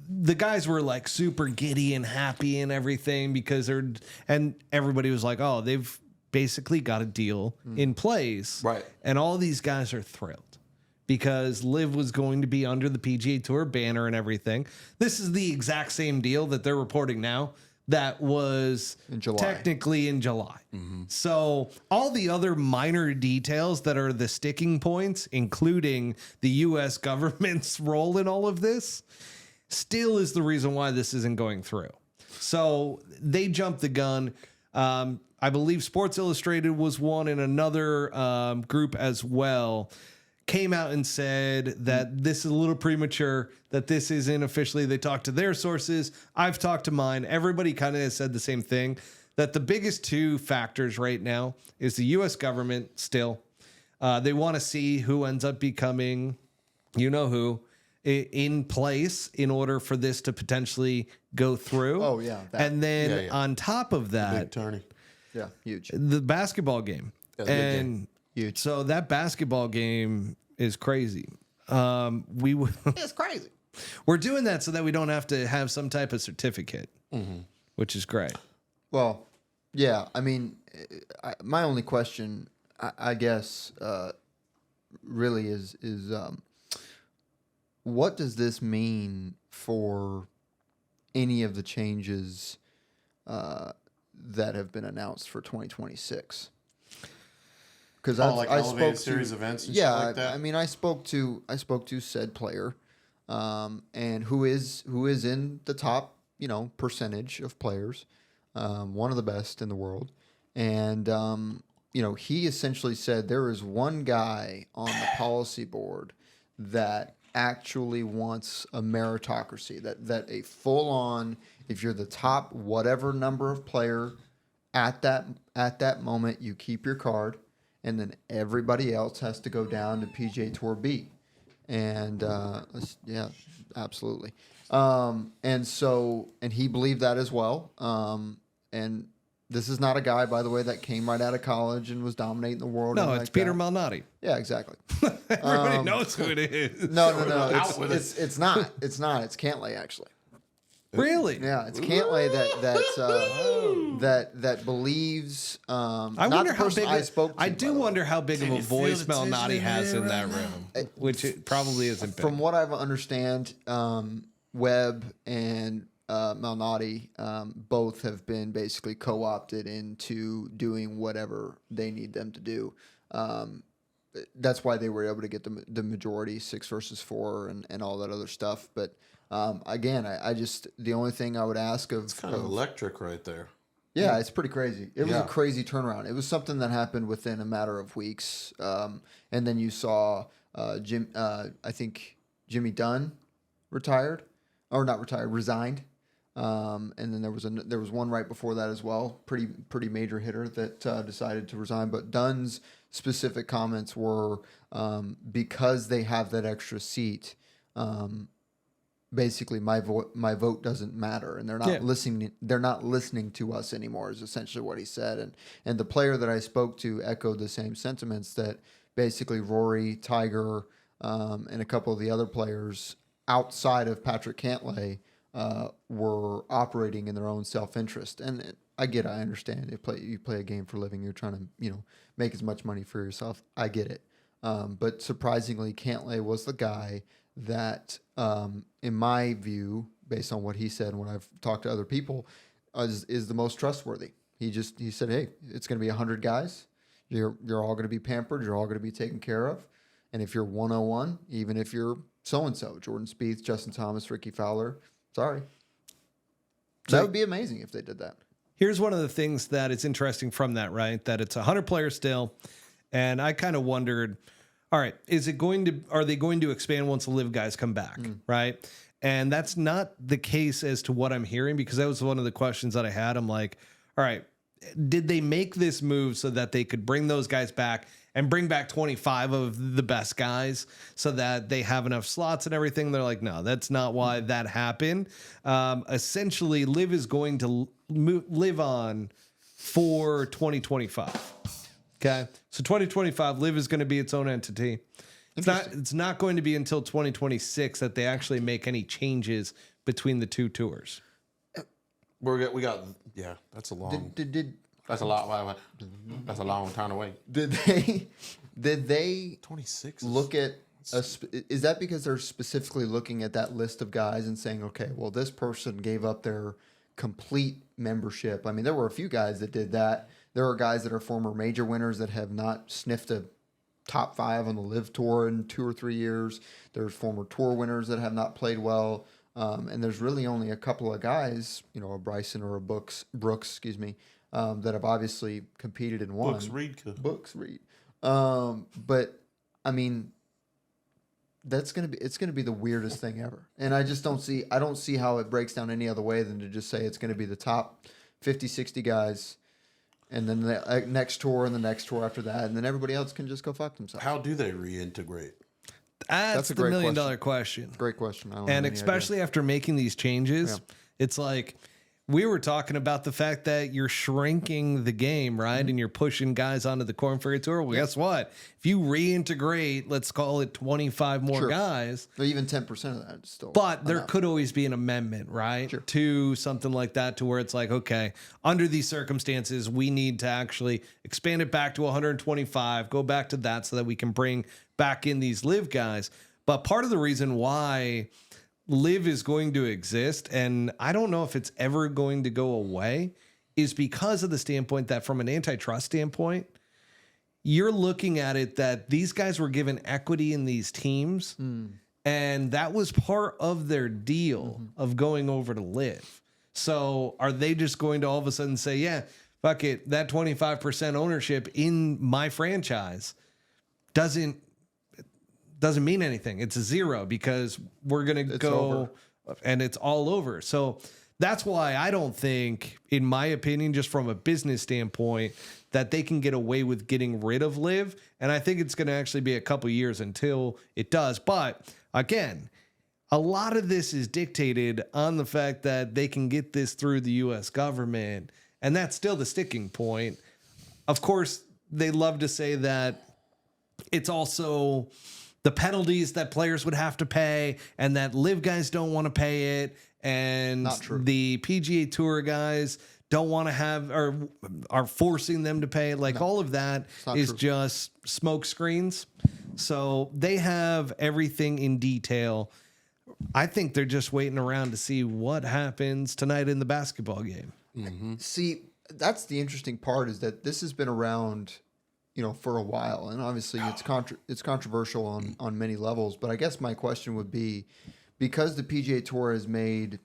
the guys were like super giddy and happy and everything because and everybody was like, oh, they've basically got a deal in place. Right. And all these guys are thrilled because LIV was going to be under the PGA Tour banner and everything. This is the exact same deal that they're reporting now that was in July. Technically in July. Mm-hmm. So all the other minor details that are the sticking points, including the U.S. government's role in all of this, still is the reason why this isn't going through. So they jumped the gun. I believe Sports Illustrated was one, and another group as well came out and said that this is a little premature, that this isn't officially. They talked to their sources. I've talked to mine. Everybody kind of has said the same thing, that the biggest two factors right now is the U.S. government still. They want to see who ends up becoming, you know who, in place in order for this to potentially go through. Oh, yeah. And then on top of that, Big tourney. Yeah, huge. the basketball game. Yeah, And huge. So that basketball game is crazy. It's crazy. We're doing that so that we don't have to have some type of certificate, which is great. Well, yeah. I mean, my only question, I guess, really is what does this mean for any of the changes that have been announced for 2026? Because I spoke series to events and yeah, shit like that. I mean, I spoke to said player, and who is in the top, percentage of players, one of the best in the world, and he essentially said there is one guy on the policy board that actually wants a meritocracy, that a full on, if you're the top whatever number of player at that moment, you keep your card. And then everybody else has to go down to PGA Tour B. And, yeah, absolutely. And he believed that as well. And this is not a guy, by the way, that came right out of college and was dominating the world. No, it's like Peter that. Malnati. Yeah, exactly. Everybody knows who it is. No. It's not. It's not. It's Cantlay, actually. Really? Yeah, it's Cantlay that believes. I wonder how big. I spoke to, I do wonder how big of a voice Malnati has in that room, which it probably isn't big. From what I understand, Webb and Malnati both have been basically co-opted into doing whatever they need them to do. That's why they were able to get the majority, 6 versus 4, and all that other stuff. But again, I just, the only thing I would ask of... It's kind of electric right there. Yeah, it's pretty crazy. It was a crazy turnaround. It was something that happened within a matter of weeks. And then you saw I think Jimmy Dunn retired. Or not retired, resigned. And then there was one right before that as well. Pretty major hitter that decided to resign. But Dunn's specific comments were because they have that extra seat, basically my vote doesn't matter, and they're not listening. They're not listening to us anymore. Is essentially what he said. And the player that I spoke to echoed the same sentiments, that basically Rory, Tiger, and a couple of the other players outside of Patrick Cantlay were operating in their own self-interest. And I understand. You play a game for a living. You're trying to make as much money for yourself. I get it. But surprisingly, Cantlay was the guy that, in my view, based on what he said and when I've talked to other people, is the most trustworthy. He said, hey, it's going to be 100 guys. You're all going to be pampered. You're all going to be taken care of. And if you're 101, even if you're so-and-so, Jordan Spieth, Justin Thomas, Ricky Fowler, sorry. That would be amazing if they did that. Here's one of the things that is interesting from that, right? That it's 100 players still. And I kind of wondered, all right, are they going to expand once the LIV guys come back, right? And that's not the case as to what I'm hearing, because that was one of the questions that I had. I'm like, all right, did they make this move so that they could bring those guys back and bring back 25 of the best guys so that they have enough slots and everything? They're like, no, that's not why that happened. Essentially, LIV is going to live on for 2025. Okay, so 2025, LIV is going to be its own entity. It's not going to be until 2026 that they actually make any changes between the two tours. We got yeah. That's a long. That's a lot. That's a long time away. Did they 26 look at is that because they're specifically looking at that list of guys and saying, okay, well, this person gave up their complete membership? I mean, there were a few guys that did that. There are guys that are former major winners that have not sniffed a top 5 on the LIV Tour in 2 or 3 years. There's former tour winners that have not played well. And there's really only a couple of guys, you know, a Bryson or a Brooks, that have obviously competed and won. Brooks Reed. But I mean, it's gonna be the weirdest thing ever. And I don't see how it breaks down any other way than to just say it's gonna be the top 50, 60 guys, and then the next tour and the next tour after that, and then everybody else can just go fuck themselves. How do they reintegrate? That's the million-dollar question. Great question. And especially after making these changes, it's like we were talking about the fact that you're shrinking the game, right? And you're pushing guys onto the Corn Ferry Tour. Well, guess what? If you reintegrate, let's call it 25 more guys. Or even 10% of that is still. But there could always be an amendment, right? Sure. To something like that, to where it's like, okay, under these circumstances, we need to actually expand it back to 125, go back to that so that we can bring back in these LIV guys. But part of the reason why LIV is going to exist, and I don't know if it's ever going to go away, is because of the standpoint that from an antitrust standpoint, you're looking at it that these guys were given equity in these teams, and that was part of their deal of going over to LIV. So are they just going to all of a sudden say, yeah, fuck it, that 25% ownership in my franchise doesn't mean anything. It's a zero because we're going to go and it's all over. So that's why I don't think, in my opinion, just from a business standpoint, that they can get away with getting rid of LIV. And I think it's going to actually be a couple years until it does. But again, a lot of this is dictated on the fact that they can get this through the U.S. government. And that's still the sticking point. Of course, they love to say that it's also the penalties that players would have to pay and that LIV guys don't want to pay it. And the PGA Tour guys don't want to have, or are forcing them to pay it. Like all of that is just smoke screens. So they have everything in detail. I think they're just waiting around to see what happens tonight in the basketball game. Mm-hmm. See, that's the interesting part, is that this has been around, you know, for a while, and obviously it's controversial on many levels. But I guess my question would be, because the PGA Tour has made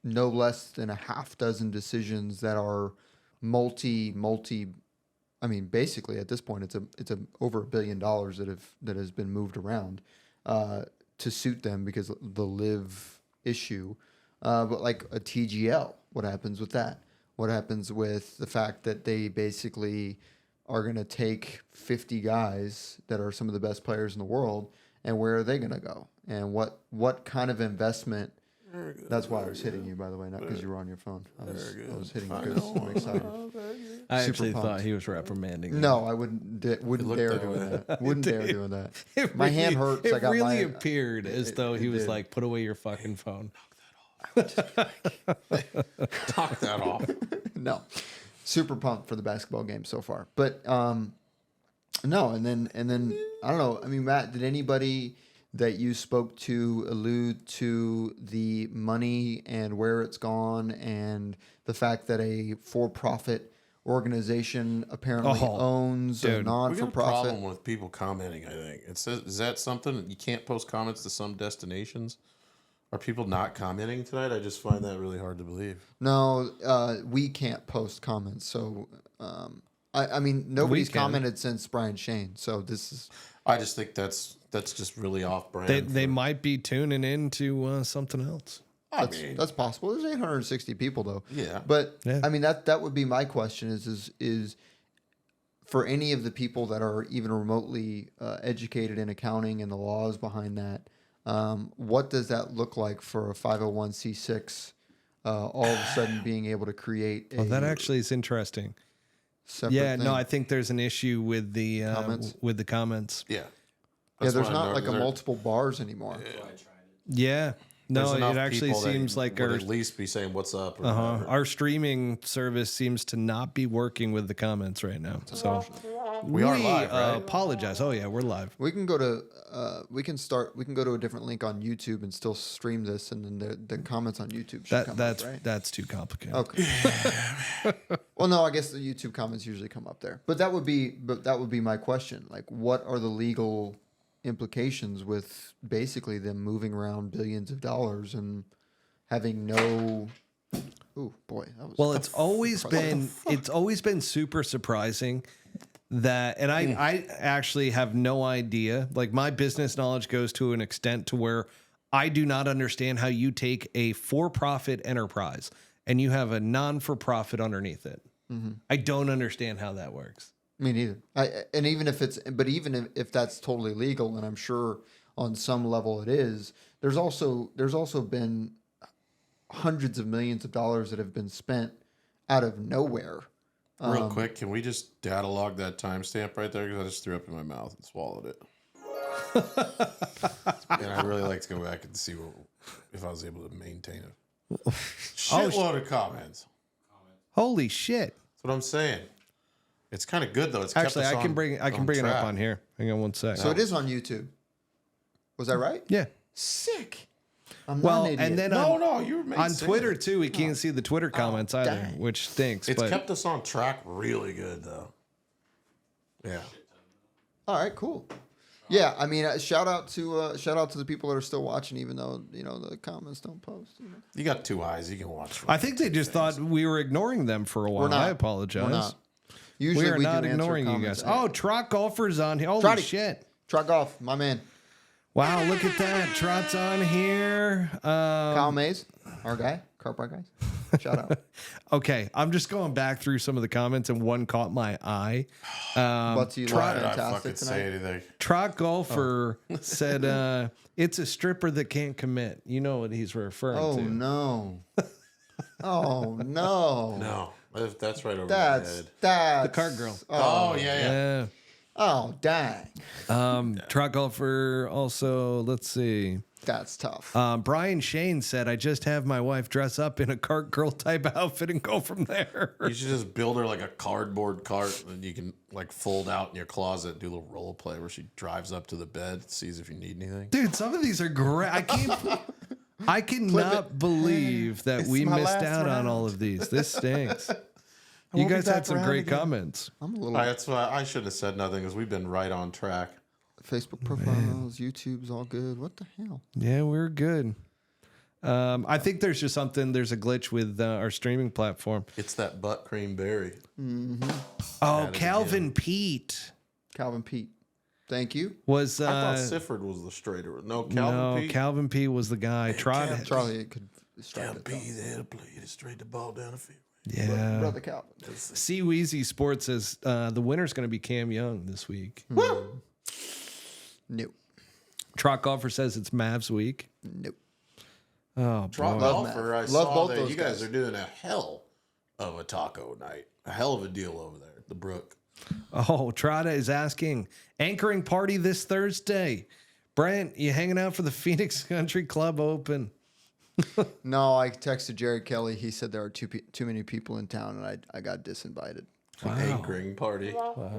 no less than a half dozen decisions that are multi. I mean, basically at this point, it's over $1 billion that has been moved around to suit them because of the LIV issue. But like a TGL, what happens with that? What happens with the fact that they basically are going to take 50 guys that are some of the best players in the world, and where are they going to go? And what kind of investment? That's why I was hitting you, by the way, not because you were on your phone. I was hitting you because I'm excited. I actually thought he was reprimanding you. No, I wouldn't dare doing that. Wouldn't dare doing that. My hand hurts. It really appeared as though he was like, "Put away your fucking phone." Talk that off. No, super pumped for the basketball game so far. But no, and then I don't know. I mean, Matt, did anybody that you spoke to allude to the money and where it's gone, and the fact that a for-profit organization apparently owns a non-for-profit? We got a problem with people commenting, I think. Is that something? You can't post comments to some destinations? Are people not commenting tonight? I just find that really hard to believe. No, we can't post comments. So, I mean, nobody's commented since Brian Shane. So this is... I just think that's just really off brand. They might be tuning in to something else. That's possible. There's 860 people though. Yeah. But Yeah. I mean that would be my question is for any of the people that are even remotely educated in accounting and the laws behind that, what does that look like for a 501c6 all of a sudden being able to create Well, that actually is interesting. separate Yeah, thing? no, I think there's an issue with the Comments? with the comments. Yeah. there's what I not know. like a There- multiple bars anymore. Yeah, there's no, enough it actually people that seems like would our at least be saying what's up. Or whatever. our streaming service seems to not be working with the comments right now. So We are live, right? apologize. Oh yeah, we're live. We can go to we can go to a different link on YouTube and still stream this, and then the comments on YouTube should come up, right? That's too complicated. Okay. Well, no, I guess the YouTube comments usually come up there. But that would be my question. Like, what are the legal implications with basically them moving around billions of dollars and having no? Ooh, boy, that was Well, it's always been super surprising that, and I actually have no idea. Like, my business knowledge goes to an extent to where I do not understand how you take a for-profit enterprise and you have a non-for-profit underneath it. Mm-hmm. I don't understand how that works. Me neither. And even if that's totally legal, and I'm sure on some level it is, there's also been hundreds of millions of dollars that have been spent out of nowhere. Real quick, can we just data log that timestamp right there? Because I just threw up in my mouth and swallowed it. And I'd really like to go back and see if I was able to maintain it. Shitload of comments. Holy shit! That's what I'm saying. It's kind of good though. It's Actually, kept us I can on- bring it up on here. Hang on one sec. So it is on YouTube. Was that right? Yeah. Sick. I'm Well, not an idiot. and then No, you were on Twitter too, we can't see the Twitter comments either, dang. which stinks. It's but kept us on track really good though. Yeah. All right, cool. Yeah, I mean, shout out to the people that are still watching, even though the comments don't post. You got two eyes. You can watch. I think they just thought we were ignoring them for a while. We're not. I apologize. We're not. Usually We are we not do answer ignoring you comments. guys. Oh, Trot Golfer's on here. Holy Trotty. shit. Truck Golf, my man. Wow, look at that. Trot's on here. Kyle Mays, our guy, Car Park guys. Shout out. Okay, I'm just going back through some of the comments, and one caught my eye. Buttsy, you look Why did I fantastic fucking say tonight. anything? Trot Golfer said, it's a stripper that can't commit. You know what he's referring Oh to. no. Oh no. No, that's right over my That's head. that's The cart girl. Oh yeah. Yeah. Oh dang. Trot Golfer also, let's see. That's tough. Brian Shane said, I just have my wife dress up in a cart girl type outfit and go from there. You should just build her like a cardboard cart that you can like fold out in your closet, do a little role play where she drives up to the bed, sees if you need anything. Dude, some of these are great. I cannot believe that we my missed last out on round. all of these. This stinks. You won't be guys had back some around great again. comments. I'm a little That's why I should have said nothing because we've been right on track. Facebook profiles, YouTube's all good. What the hell? Yeah, we're good. I think there's a glitch with our streaming platform. It's that butt cream berry. Oh, At it Calvin Pete Calvin Pete. Thank you. was I thought Sifford was the straighter. No, Calvin no, Pete. Calvin Pete was the guy. Trot. Charlie could strike Calvin it. though. Pete there to play it straight the ball down the field. Yeah. Brother Calvin. C Weezy Sports says the winner's going to be Cam Young this week. Nope. Trot Golfer says it's Mavs week. Nope. Oh, Trot boy. Golfer, I Love saw both that those you guys guys. are doing a hell of a taco night. A hell of a deal over there at the Brook. Oh, Trotta is asking, anchoring party this Thursday. Brent, you hanging out for the Phoenix Country Club Open? No, I texted Jerry Kelly. He said there are too many people in town, and I got disinvited. An anchoring party.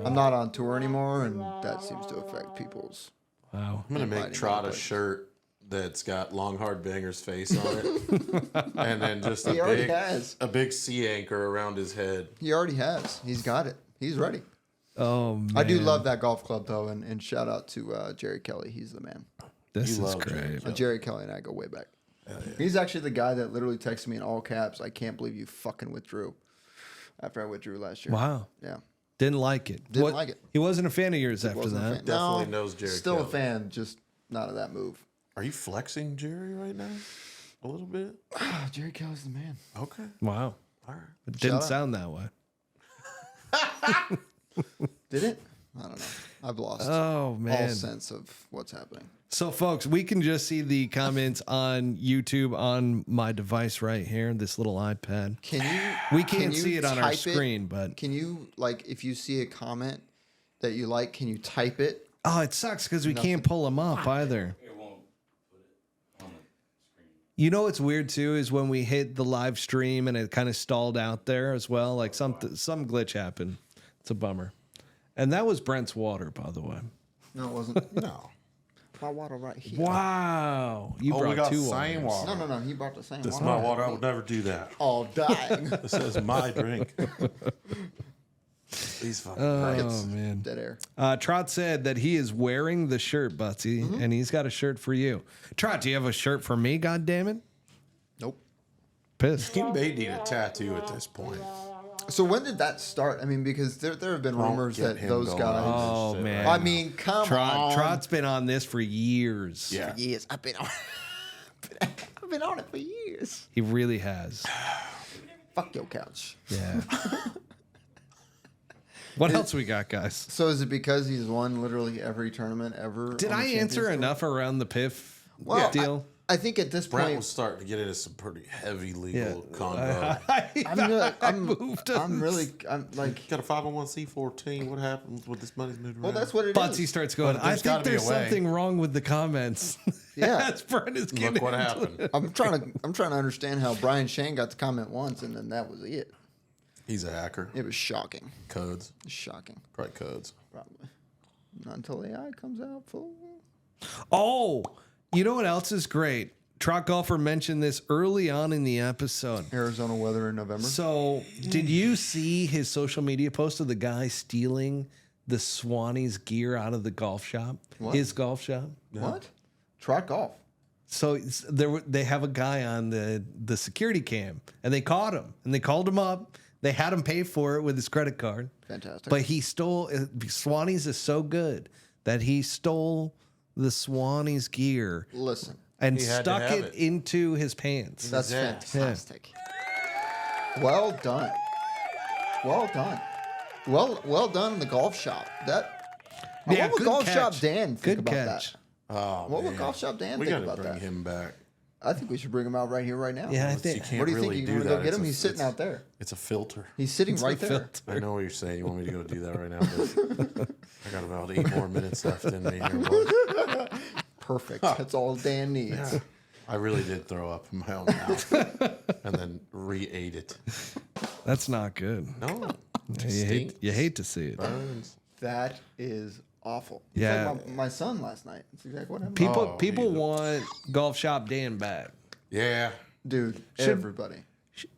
I'm not on tour anymore, and that seems to affect people's. Wow. I'm gonna make Inviting Trot a everybody. shirt that's got Long Hard Banger's face on it, and then just He already has. a big sea anchor around his head. He already has. He's got it. He's ready. Oh, man. I do love that golf club though, and shout out to Jerry Kelly. He's the man. This You is love Jerry great. Jerry Kelly and I go way back. He's actually the guy that literally texted me in all caps. I can't believe you fucking withdrew. After I withdrew last year. Wow. Yeah. Didn't like it. Didn't like it. He wasn't a fan of yours after Wasn't a that. fan. Definitely knows Jerry Still a Kelly. fan, just not of that move. Are you flexing Jerry right now? A little bit. Jerry Kelly's the man. Okay. Wow. All right. It didn't Shout out. sound that way. Did it? I don't know. I've lost Oh, man. all sense of what's happening. So, folks, we can just see the comments on YouTube on my device right here, this little iPad. Can you? We can can't you see it on our type screen, but Can you, like, if you see a comment that you like, can you type it? oh, it sucks because we Nothing. can't pull them up either. You know what's weird too is when we hit the live stream and it kind of stalled out there as well. Like some glitch happened. It's a bummer. And that was Brent's water, by the way. No, it wasn't. No. My water right here. Wow, you Oh, brought we got two same waters. water. No. He brought the same This is water. my water. I would never do that. Oh, dying. This is my drink. These fucking Oh Brits. man. Dead air. Trot said that he is wearing the shirt, Buttsy, and he's got a shirt for you. Trot, do you have a shirt for me? God damn it! Nope. Pissed. He may need a tattoo at this point. So when did that start? I mean, because there have been rumors get that him those going guys. Oh Shit, man. I mean, come on. Trot's been on this for years. Yeah. Yes, I've been on. I've been on it for years. He really has. Fuck your couch. Yeah. What else we got, guys? So is it because he's won literally every tournament ever? Did on the I answer Champions Tour? enough around the PIF Well, deal? I think at this Brent point, was starting to get into some pretty heavy legal Yeah. convo. I'm like, Got a 501c14. What happens when this money's moved around? well, that's what it is. Buttsy starts going, But I there's think gotta be a there's way." something wrong with the comments. Yeah. That's Brent is getting Look what into happened. it. I'm trying to understand how Brian Shane got to comment once and then that was it. He's a hacker. It was shocking. Codes. Shocking. Probably codes. Probably. Not until AI comes out, fool. Oh, you know what else is great? Trot Golfer mentioned this early on in the episode. Arizona weather in November. So, did you see his social media post of the guy stealing the Swannies gear out of the golf shop? What? His golf shop? What? Trot golf. So they have a guy on the security cam, and they caught him, and they called him up. They had him pay for it with his credit card. Fantastic. But he stole Swannies is so good that he stole the Swannies gear Listen, and He had to stuck have it it. into his pants. that's Yeah. fantastic. Well done. Well done. Well done in the golf shop. That. Yeah, what would good golf catch. shop Dan think Good about catch. that? Oh, What would man. Golf Shop Dan We think gotta about bring that? him back. I think we should bring him out right here, right now. Yeah, I You think. can't What do you really think? do You want to that. go get him? It's a- He's sitting it's- out there. It's a filter. He's sitting right there. I know what you're saying. You want me to go do that right now? But I got about 8 more minutes left in me here, boy. Perfect. That's all Dan needs. Yeah. I really did throw up in my own mouth and then re-ate it. That's not good. No, it You just hate, to see it. burns. That is awful. It's Yeah. like my son last night. It's exactly what happened. People he's a- want Golf Shop Dan back. Yeah. Dude, everybody.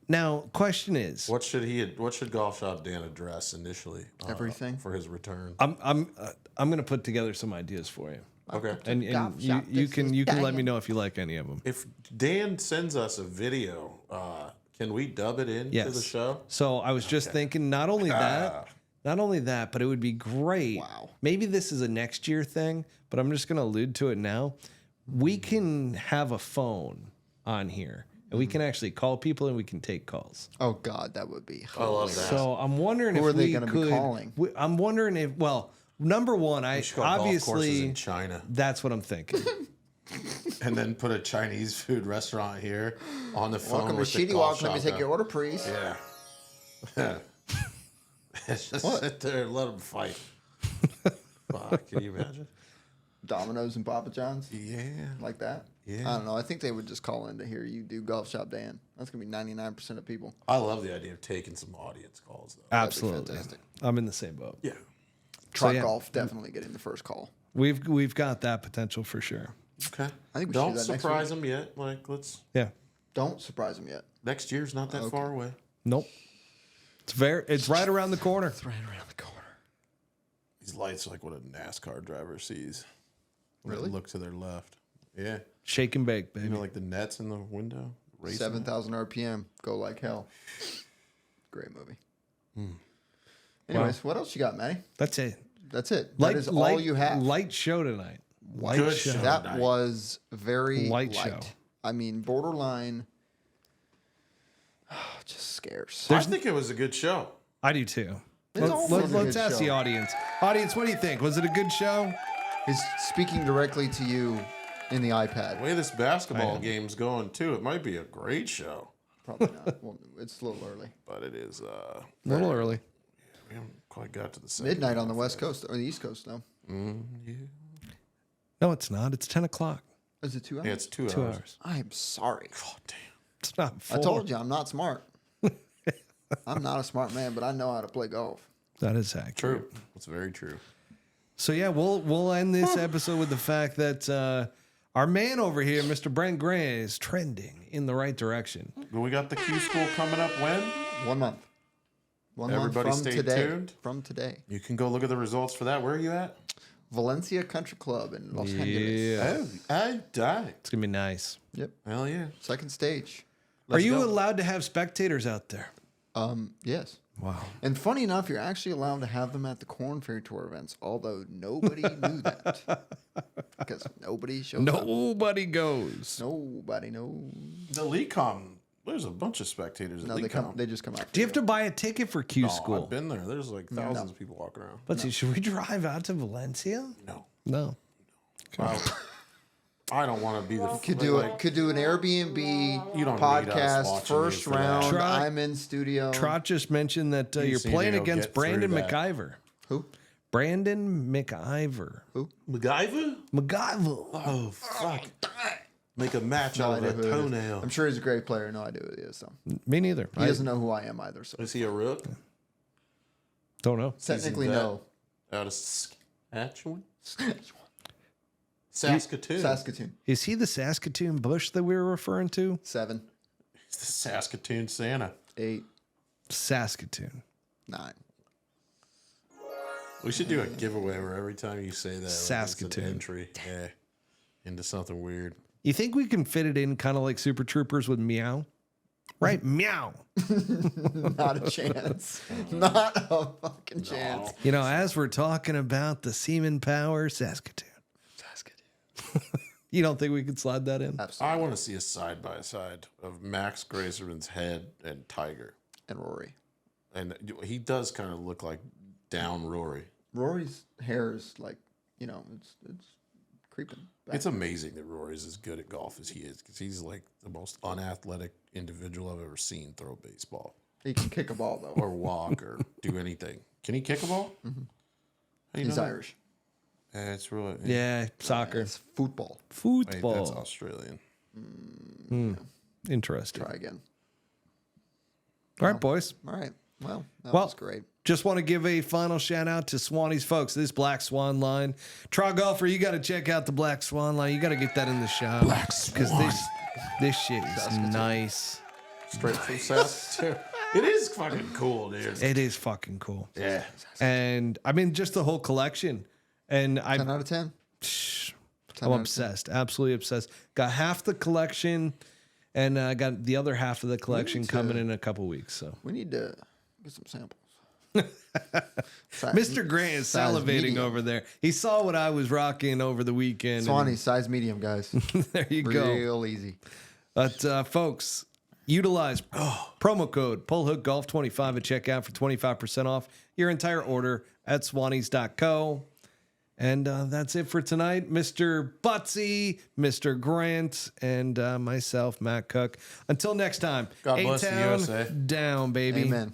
Now, question is, What should Golf Shop Dan address initially? Everything. For his return. I'm going to put together some ideas for you, Okay. and Golf you, shop, you this can is let me dying. know if you like any of them. If Dan sends us a video, can we dub it into Yes. the show? So I was just thinking, not only that, but it would be great. Wow. Maybe this is a next year thing, but I'm just going to allude to it now. We can have a phone on here, and we can actually call people, and we can take calls. Oh God, that would be. I love that. So I'm wondering Who if are they we gonna be could. calling? I'm wondering if. Well, number one, I We should call golf courses obviously in China that's what I'm thinking. and then put a Chinese food restaurant here on the phone. Welcome to with the Shitty golf Walk. Let me shop take guy. your order, please. Yeah. Just sit there and let them fight. Fuck, can you imagine? Domino's and Papa John's, Yeah. like that. Yeah. I don't know. I think they would just call in to hear you do Golf Shop Dan. That's gonna be 99% of people. I love the idea of taking some audience calls, though. Absolutely, fantastic. I'm in the same boat. Yeah. Trot yeah. Golf definitely getting the first call. We've got that potential for sure. Okay. I think we should Don't do that next surprise them yet. Like, let's. Don't surprise them yet. Next year's not that far away. Nope. It's right around the corner. Right around the corner. These lights are like what a NASCAR driver sees. When Really? they look to their left. Yeah. Shake and bake, baby. You know, like the nets in the window. Racing. 7,000 RPM. Go like hell. Great movie. Anyways, what else you got, Matty? That's it. That's it. That is all you have. Light show tonight. Light Good show. show. That Night. was very Light light. show. I mean, borderline. Just scarce. I think it was a good show. I do too. always a Let's good ask the show. audience. Audience, what do you think? Was it a good show? He's speaking directly to you in the iPad. The way this basketball game's going too, it might be a great show, Probably not. Well, it's a little early. but it is. A little early. We haven't quite got to the second Midnight on the half West yet. Coast or the East Coast, no? Yeah. No, it's not. It's 10 o'clock. Is it 2 hours? Yeah, it's 2 2 hours. hours. I'm sorry. God damn. It's not 4. I told you I'm not smart. I'm not a smart man, but I know how to play golf. That is accurate. True. That's very true. So yeah, we'll end this episode with the fact that our man over here, Mr. Brent Grant, is trending in the right direction. But we got the Q School coming up when? 1 month. 1 Everybody month from stay today. tuned. From today. You can go look at the results for that. Where are you at? Valencia Country Club in Los Angeles. Yeah, Oh, I died. it's gonna be nice. Yep. Hell yeah. Second stage. Are you go. allowed to have spectators out there? Yes. Wow. And funny enough, you're actually allowed to have them at the Corn Ferry Tour events, although nobody knew that. Because nobody shows up. Nobody goes. Nobody knows. The LECOM, there's a bunch of spectators at No, LECOM. they just come out. Do you have to buy a ticket for Q No, School? I've been there. There's like thousands of people walking around. But should we drive out to Valencia? No. No. I don't want to be the Could do it. Could do an Airbnb You don't need us podcast watching first you for that. round. Try- I'm in studio. Trot just mentioned that you're just need playing to go against get through Brandon that. McIver. Who? Brandon McIver. MacGyver? McIver. Oh, fuck. Make a match No out of idea a who it is. toenail. I'm sure he's a great player. No idea who he is. So Me neither. he I doesn't know who I am either. So Is he a rook? don't know. technically, vet. no. Out of Saskatchewan? Saskatoon. Saskatoon. Is he the Saskatoon Bush that we were referring to? 7, He's the Saskatoon Santa. 8, Saskatoon. 9. We should do a giveaway where every time you say that, like, it's Saskatoon. an entry into something weird. You think we can fit it in kind of like Super Troopers with meow? Right? Meow. Not a chance. Not a fucking chance. You know, as we're talking about the semen power, Saskatoon. You don't think we could slide that in? Absolutely. I want to see a side by side of Max Gracerman's head and Tiger. And Rory. And he does kind of look like down Rory. Rory's hair is like, it's creeping back. It's amazing that Rory's as good at golf as he is because he's like the most unathletic individual I've ever seen throw a baseball He can kick a ball though. or walk or do anything. Can he kick a ball? Mm-hmm. He's Irish. It's really Yeah, soccer. It's football. Wait, that's Football. Australian. Interesting. Try again. All right, boys. All right. Well, that Well, was great. just want to give a final shout out to Swannies, folks. This Black Swan line. Try golfer, you got to check out the Black Swan line. You got to get that in the shop. Black Because Swan. this shit is nice. Straight from Saskatoon. It is fucking cool, dude. It is fucking cool. Yeah. And I mean, just the whole collection. And 10 out of 10. 10 I'm out of obsessed, absolutely obsessed. Got half the collection, and I got the other half of the collection coming in a couple weeks. So, We need to get some samples. Mr. Grant is Size salivating medium. over there. He saw what I was rocking over the weekend. Swannies, size medium, guys. and there you go. Real easy. But folks, utilize promo code PullHookGolf25 at checkout for 25% off your entire order at Swannies.co. And that's it for tonight. Mr. Buttsy, Mr. Grant, and myself, Matt Cook. Until next time, God bless the A-Town USA. down, baby. Amen.